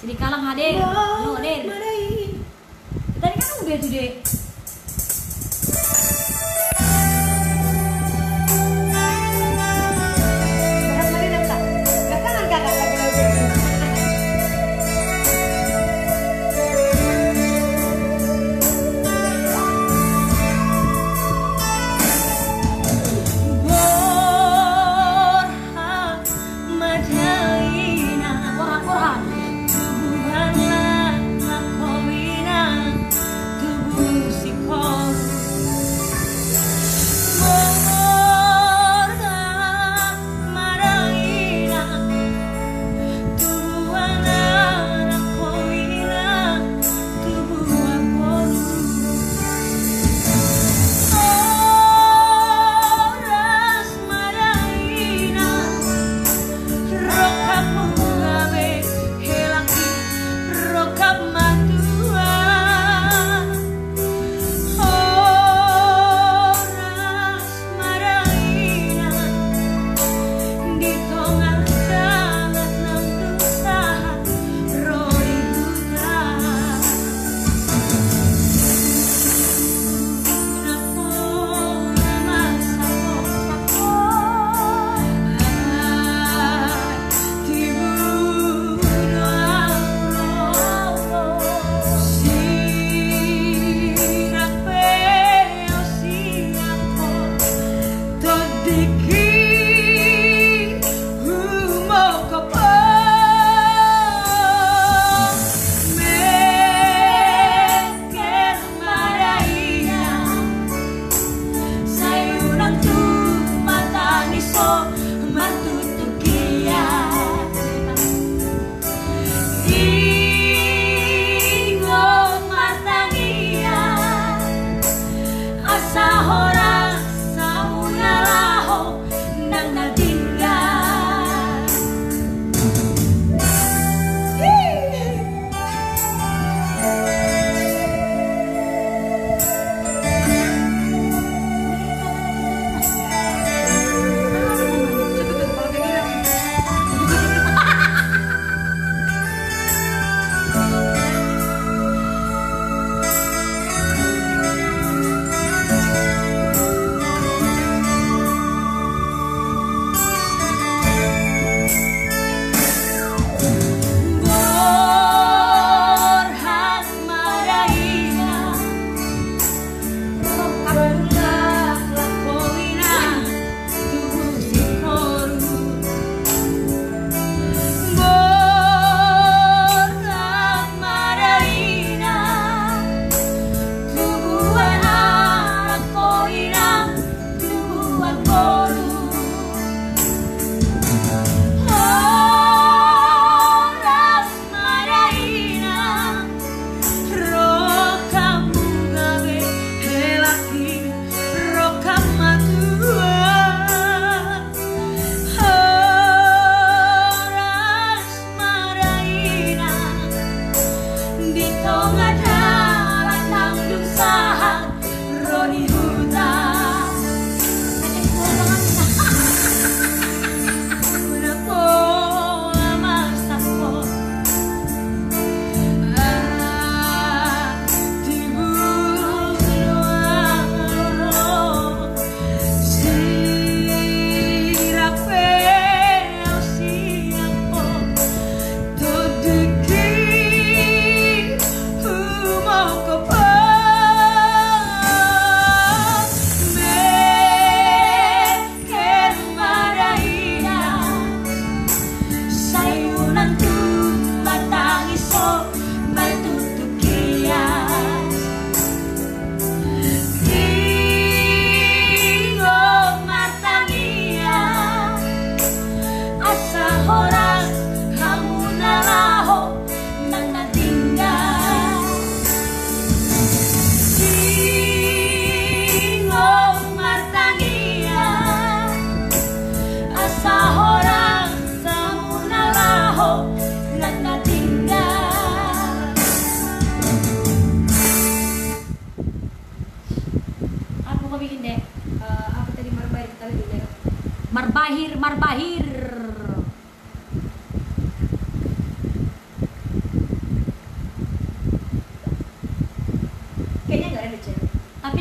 Jadi kalang hadir. Halo hadir. Tadi kan udah tuh deh. Tubuh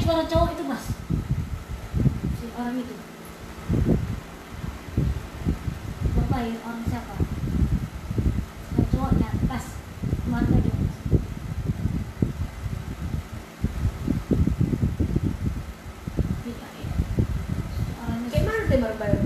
suara cowok itu mas, si orang itu. Bapak ya, orang siapa? Suara cowoknya pas kemana dia? Kayak mana deh baru-baru?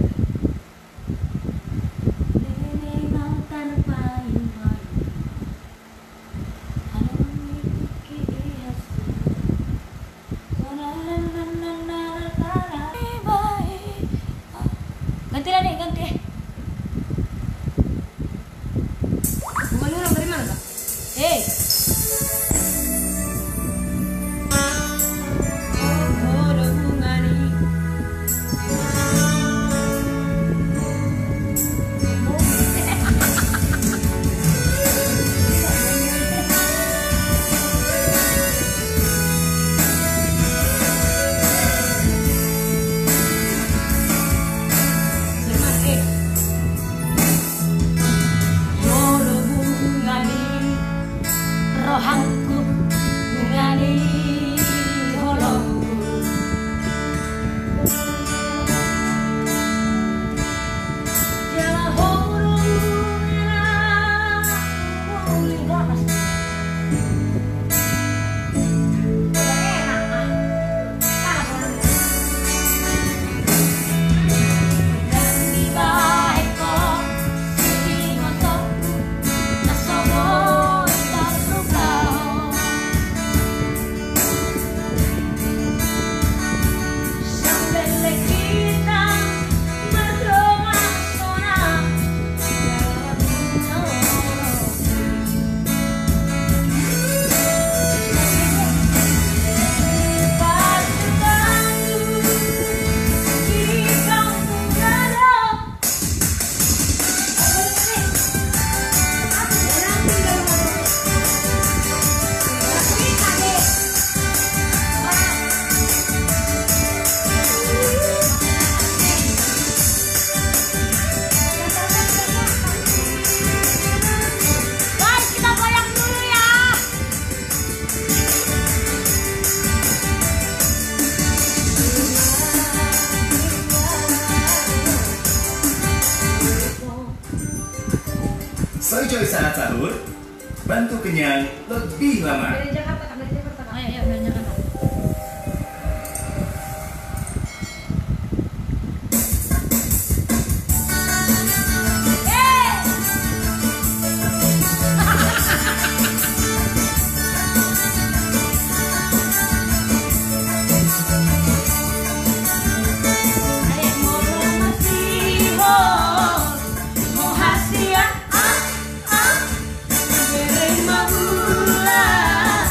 Ganti lah nih, ganti. Bunga ini orang dari mana kak? Oh, ada bunga nih. Rohanku ngani holongku jala horongnya wongi ganas enak dan di baheko si motor nasobo Soy saat sahur, bantu kenyang lebih lama. Dari Jakarta kak, dari Jakarta kak. ayo belanja kan. Berema bulan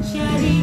jadi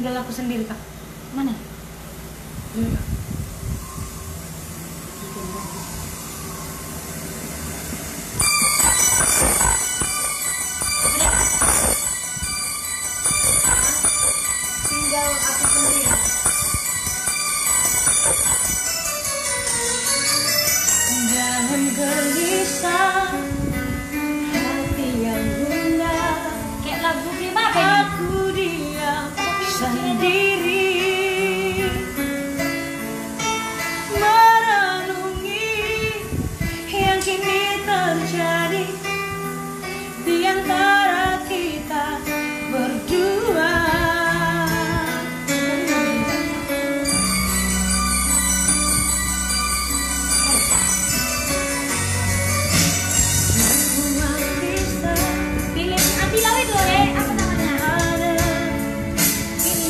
tinggal aku sendiri, Kak. Mana? Tinggal aku sendiri. Jangan gelisah, hati yang gundah. Kayak lagu gimana? Aku diam sendiri, merenungi yang kini terjadi di antara kita berdua. Pilih ambil itu apa namanya? Ini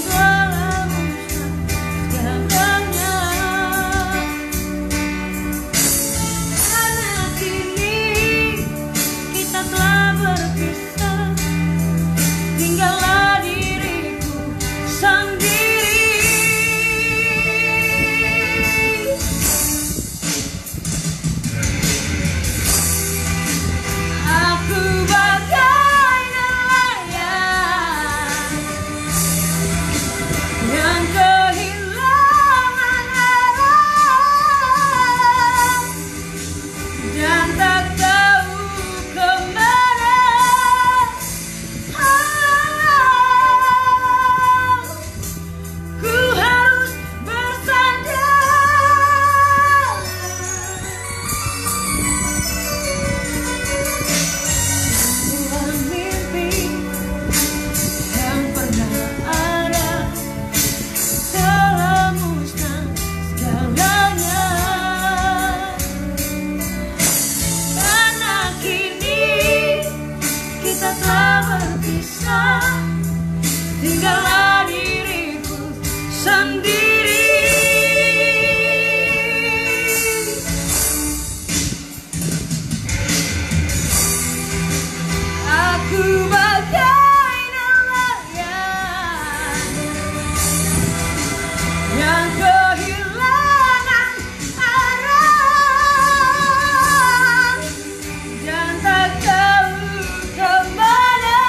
tinggallah diriku sendiri. Aku bagai nelayan yang kehilangan arah dan tak tahu kemana.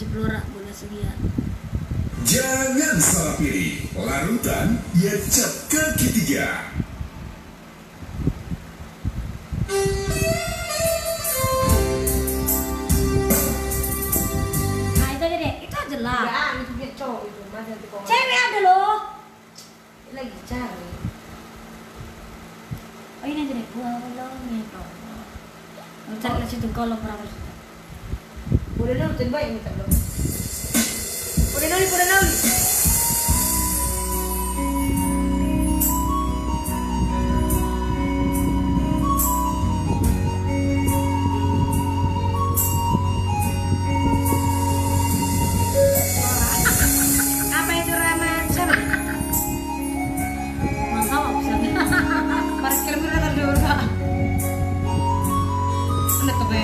Blora boleh sedia. Jangan salah pilih, larutan Yecap kaki 3. Nah itu aja deh, itu aja lah. Enggak, itu biar cowok itu. Mas nanti kok. Cewek ada loh. Lagi cari. Oh ini aja deh, bolongnya kau. Cari ke situ kalau berapa juta. Udah nonton baik minta belum. Udah noli. Apa itu ramen? Siapa? Mantap apa sih? Parkir kira-kira terdua. Udah tuh be.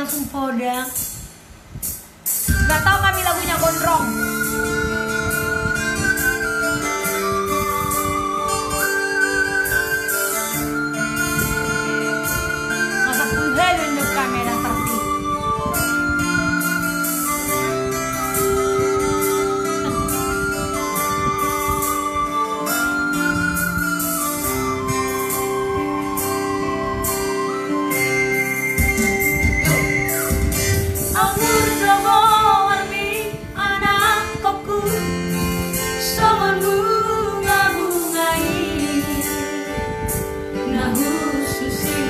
langsung podang. Gak tahu kami lagunya Gondrong. Masa pulhe nunjuk kamera tertib. Amur dogo warni anak koku Soman bunga-bungai Nahu susi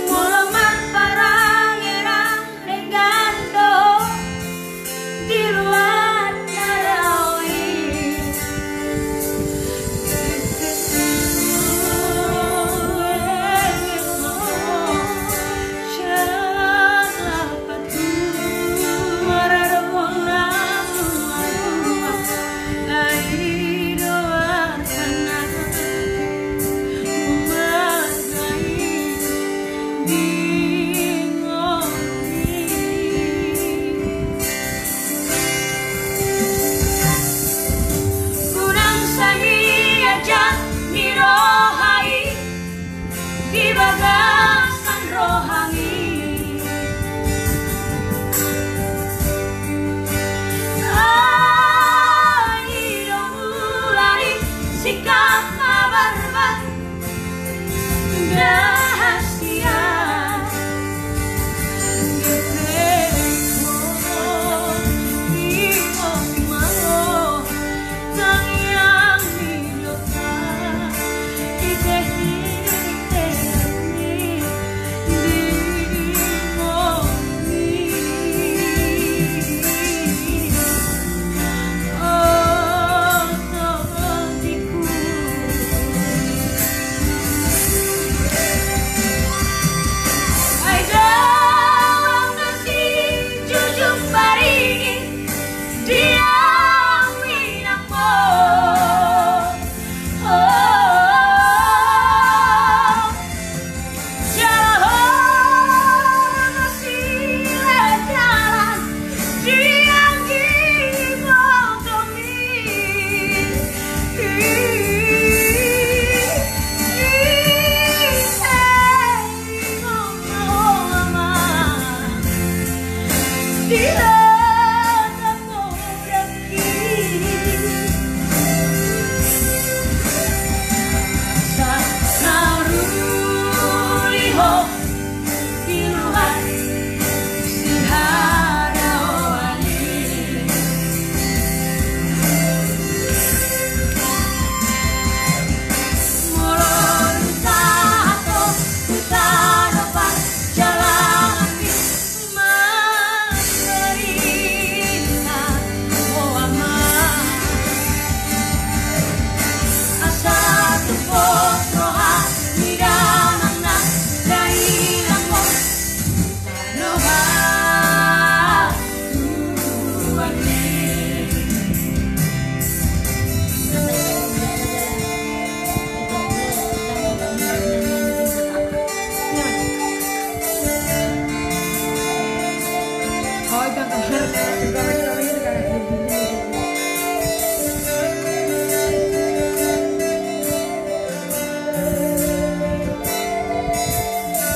Mulamat parang erang negando Di luar narawi Gunang sagi ajak dirohai di bagasan rohani Ayo mulai sikap barbar rahasia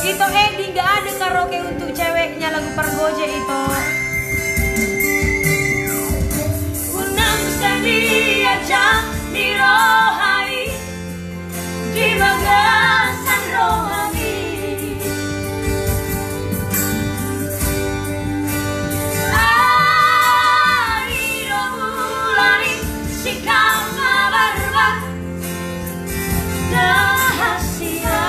Itu Edi gak ada karaoke untuk ceweknya lagu Pergoje itu. Unang sandi ajak dirohai di bagasan rohani. Ayo mulai sikap barbar rahasia.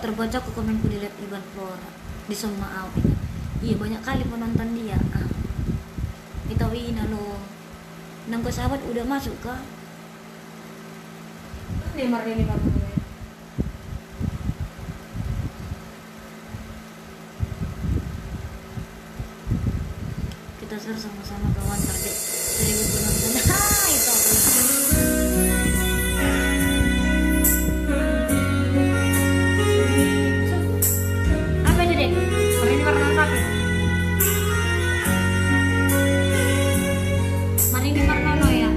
terbaca ke komenku di live Iban Flora di semua awet. Iya banyak kali penonton dia. Kita wina lo. Nang sahabat udah masuk kah? Ini Marlini kamu. Kita share sama-sama kawan target 1000 penonton. Itu. Apa itu, Dek? Marlini warna apa? Marini Marnono ya,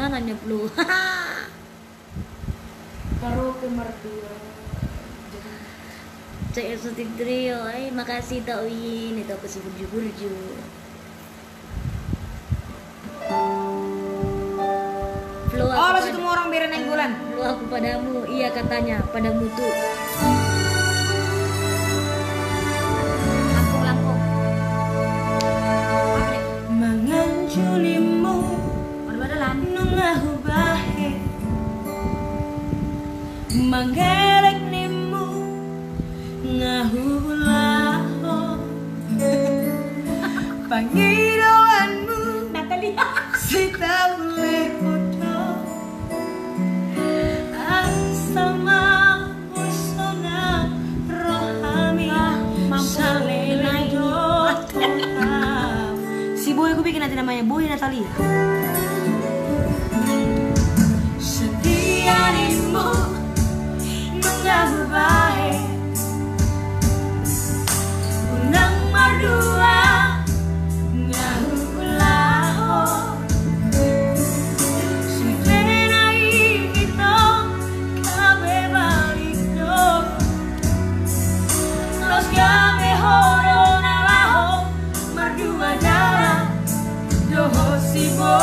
mangannya Flu. Karaoke mertua. Cek eksotik trio, makasih Tok Win, itu aku sih burju-burju. Flu aku Oh, lo situ orang beren yang bulan. Flu aku padamu, iya katanya, padamu tuh. Lampung. Apa deh? Mangan culimu, Dalam. nungahu bahe. Manggelek nimu, ngahulaho. Pangidoanmu, Natalia. sita ule koto. Asama usona rohami, salele dotoha. Si Boy aku bikin nanti namanya Boy Natalia. Setianimu nunggu baik, unang mardua ngahulaho. Sudenai kita kabe balikdo, los gabe horo nalaho mardua jalan doho si Boy.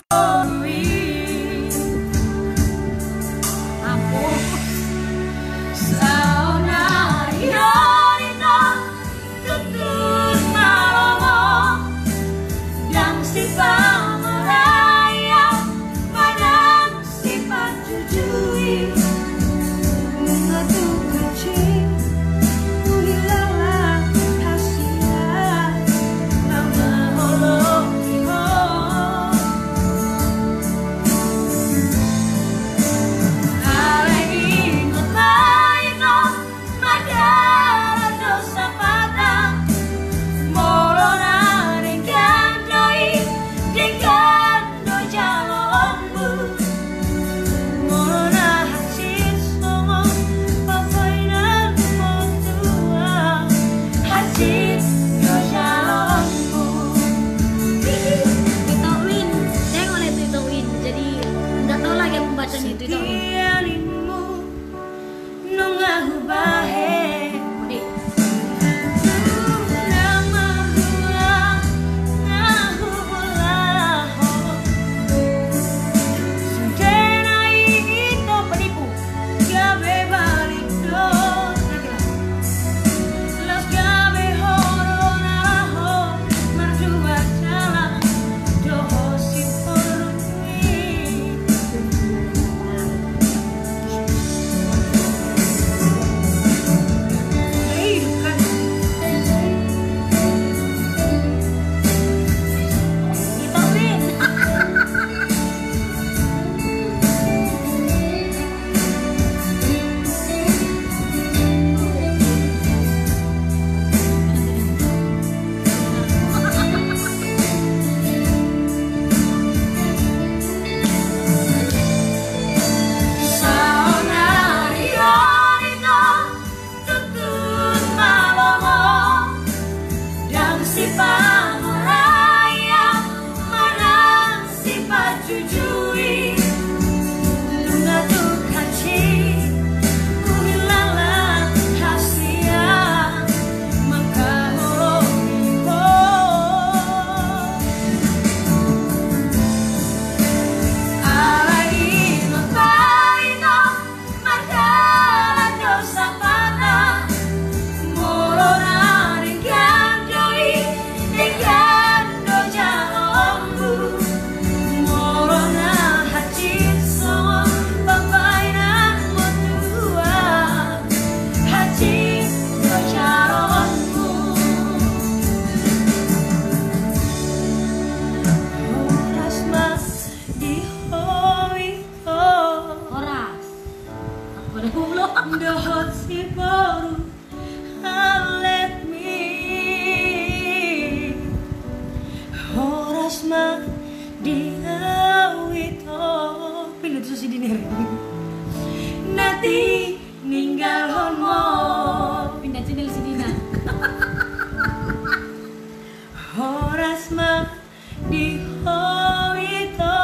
Nanti ninggal homo Pindah channel si Dina. Horas mah di ho itu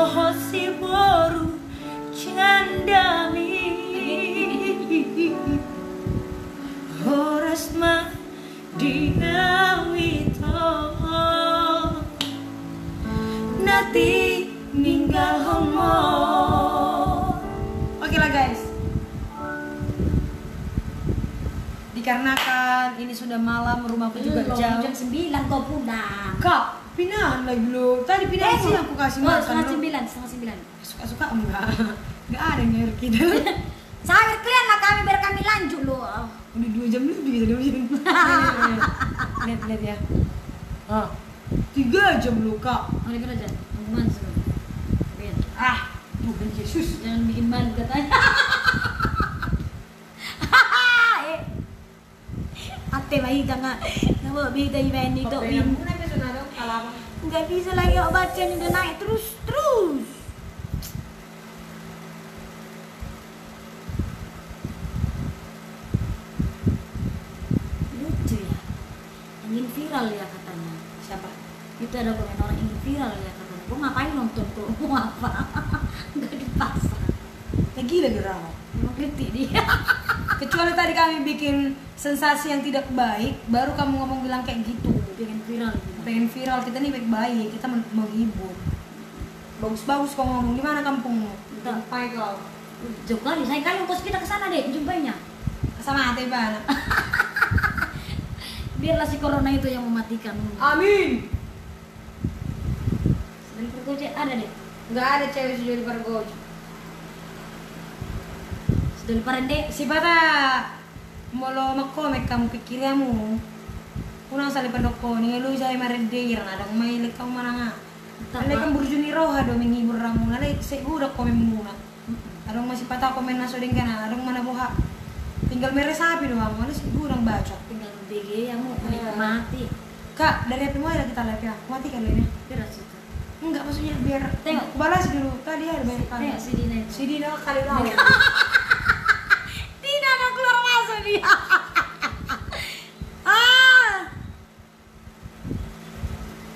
hosi boru candami horas ma dinawito nati ninggal homo. Oke lah guys, dikarenakan ini sudah malam, rumahku juga jauh. Jam 9 kau pulang. Kak, pindahan lagi lu. Tadi pindahan sih aku kasih makan. setengah 9. Suka-suka enggak? Enggak ada yang air kita. Sangat kalian lah kami biar kami lanjut loh. Udah 2 jam lebih kita dulu. Lihat ya. 3 jam lu, Kak. Ada kerja. Teman semua. Tuhan Yesus. Jangan bikin malu katanya. Ate bayi jangan. Nama bita event itu. Enggak bisa lagi baca ini udah naik terus. Lucu ya. Ingin viral ya katanya. Siapa? Itu ada komen orang ingin viral ya katanya. Gue ngapain nonton tuh? Mau apa? Enggak dipaksa. Gila drama. Emang kritik dia. Kecuali tadi kami bikin sensasi yang tidak baik, baru kamu ngomong bilang kayak gitu. Pengen viral gitu. Pengen viral, kita nih baik-baik, kita menghibur. Bagus-bagus kau ngomong, di mana kampungmu? Sampai kau. Jauh kali, saya kali kos kita ke sana deh, jumpainya. Sama hati mana? Biarlah si corona itu yang mematikan. Amin. Dari Pergojek ada deh. Enggak ada cewek sudah di Pergoj. Sudah lebaran deh. Si bata molo makomek kamu pikir kamu. Unang sa lipadoko ni lu say maredeir na dang may lekau mananga. Alay kan burjuni roha do menghibur ramu alay seguro komen muna. Adong masih patah komen naso din kana adong mana buha. Tinggal meresapi doang, alay seguro ang baca. Tinggal BG yang mau menikmati. Kak, dari HP mo ya kita live ya. Mati kan ini. Beres itu. Enggak maksudnya biar Tengok. balas dulu. Tadi ada banyak kali. Tengok si Dina itu. Si Dina kali lalu. Dina mau keluar masuk dia.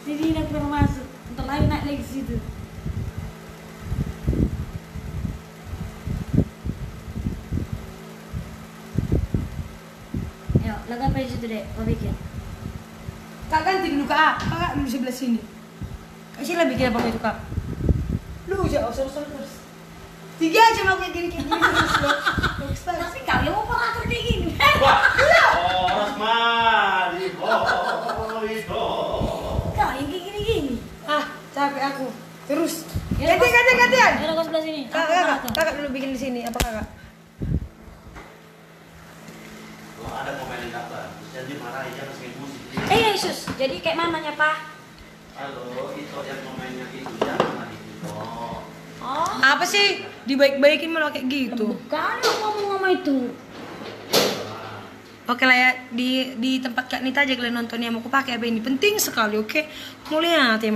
Si Dina keluar masuk. Untuk lain naik lagi ke situ. Ayo, laga apa di situ deh? Kau bikin. Kak ganti dulu kak, kakak dulu sebelah sini. Kak Sheila bikin apa itu kak? Lu jauh terus. 3 aja mau kayak gini terus lo. Tapi kalian mau operator kayak gini. Rosmadi, Kau yang kayak gini-gini. Capek aku. Terus. Ya, Gantian. Ayo kau sebelah sini. Kakak dulu bikin di sini apa kakak? Kalau ada pemain yang datang, jadi marah aja harus main musik. Yesus, jadi kayak mananya Pak? Halo, itu yang pemainnya itu jangan itu. Oh, Apa sih? Dibaik-baikin malah kayak gitu. bukan ngomong-ngomong itu. Oke lah ya, di tempat Kak Nita aja kalian nonton yang mau aku pakai apa ini penting sekali, oke? Mau lihat ya,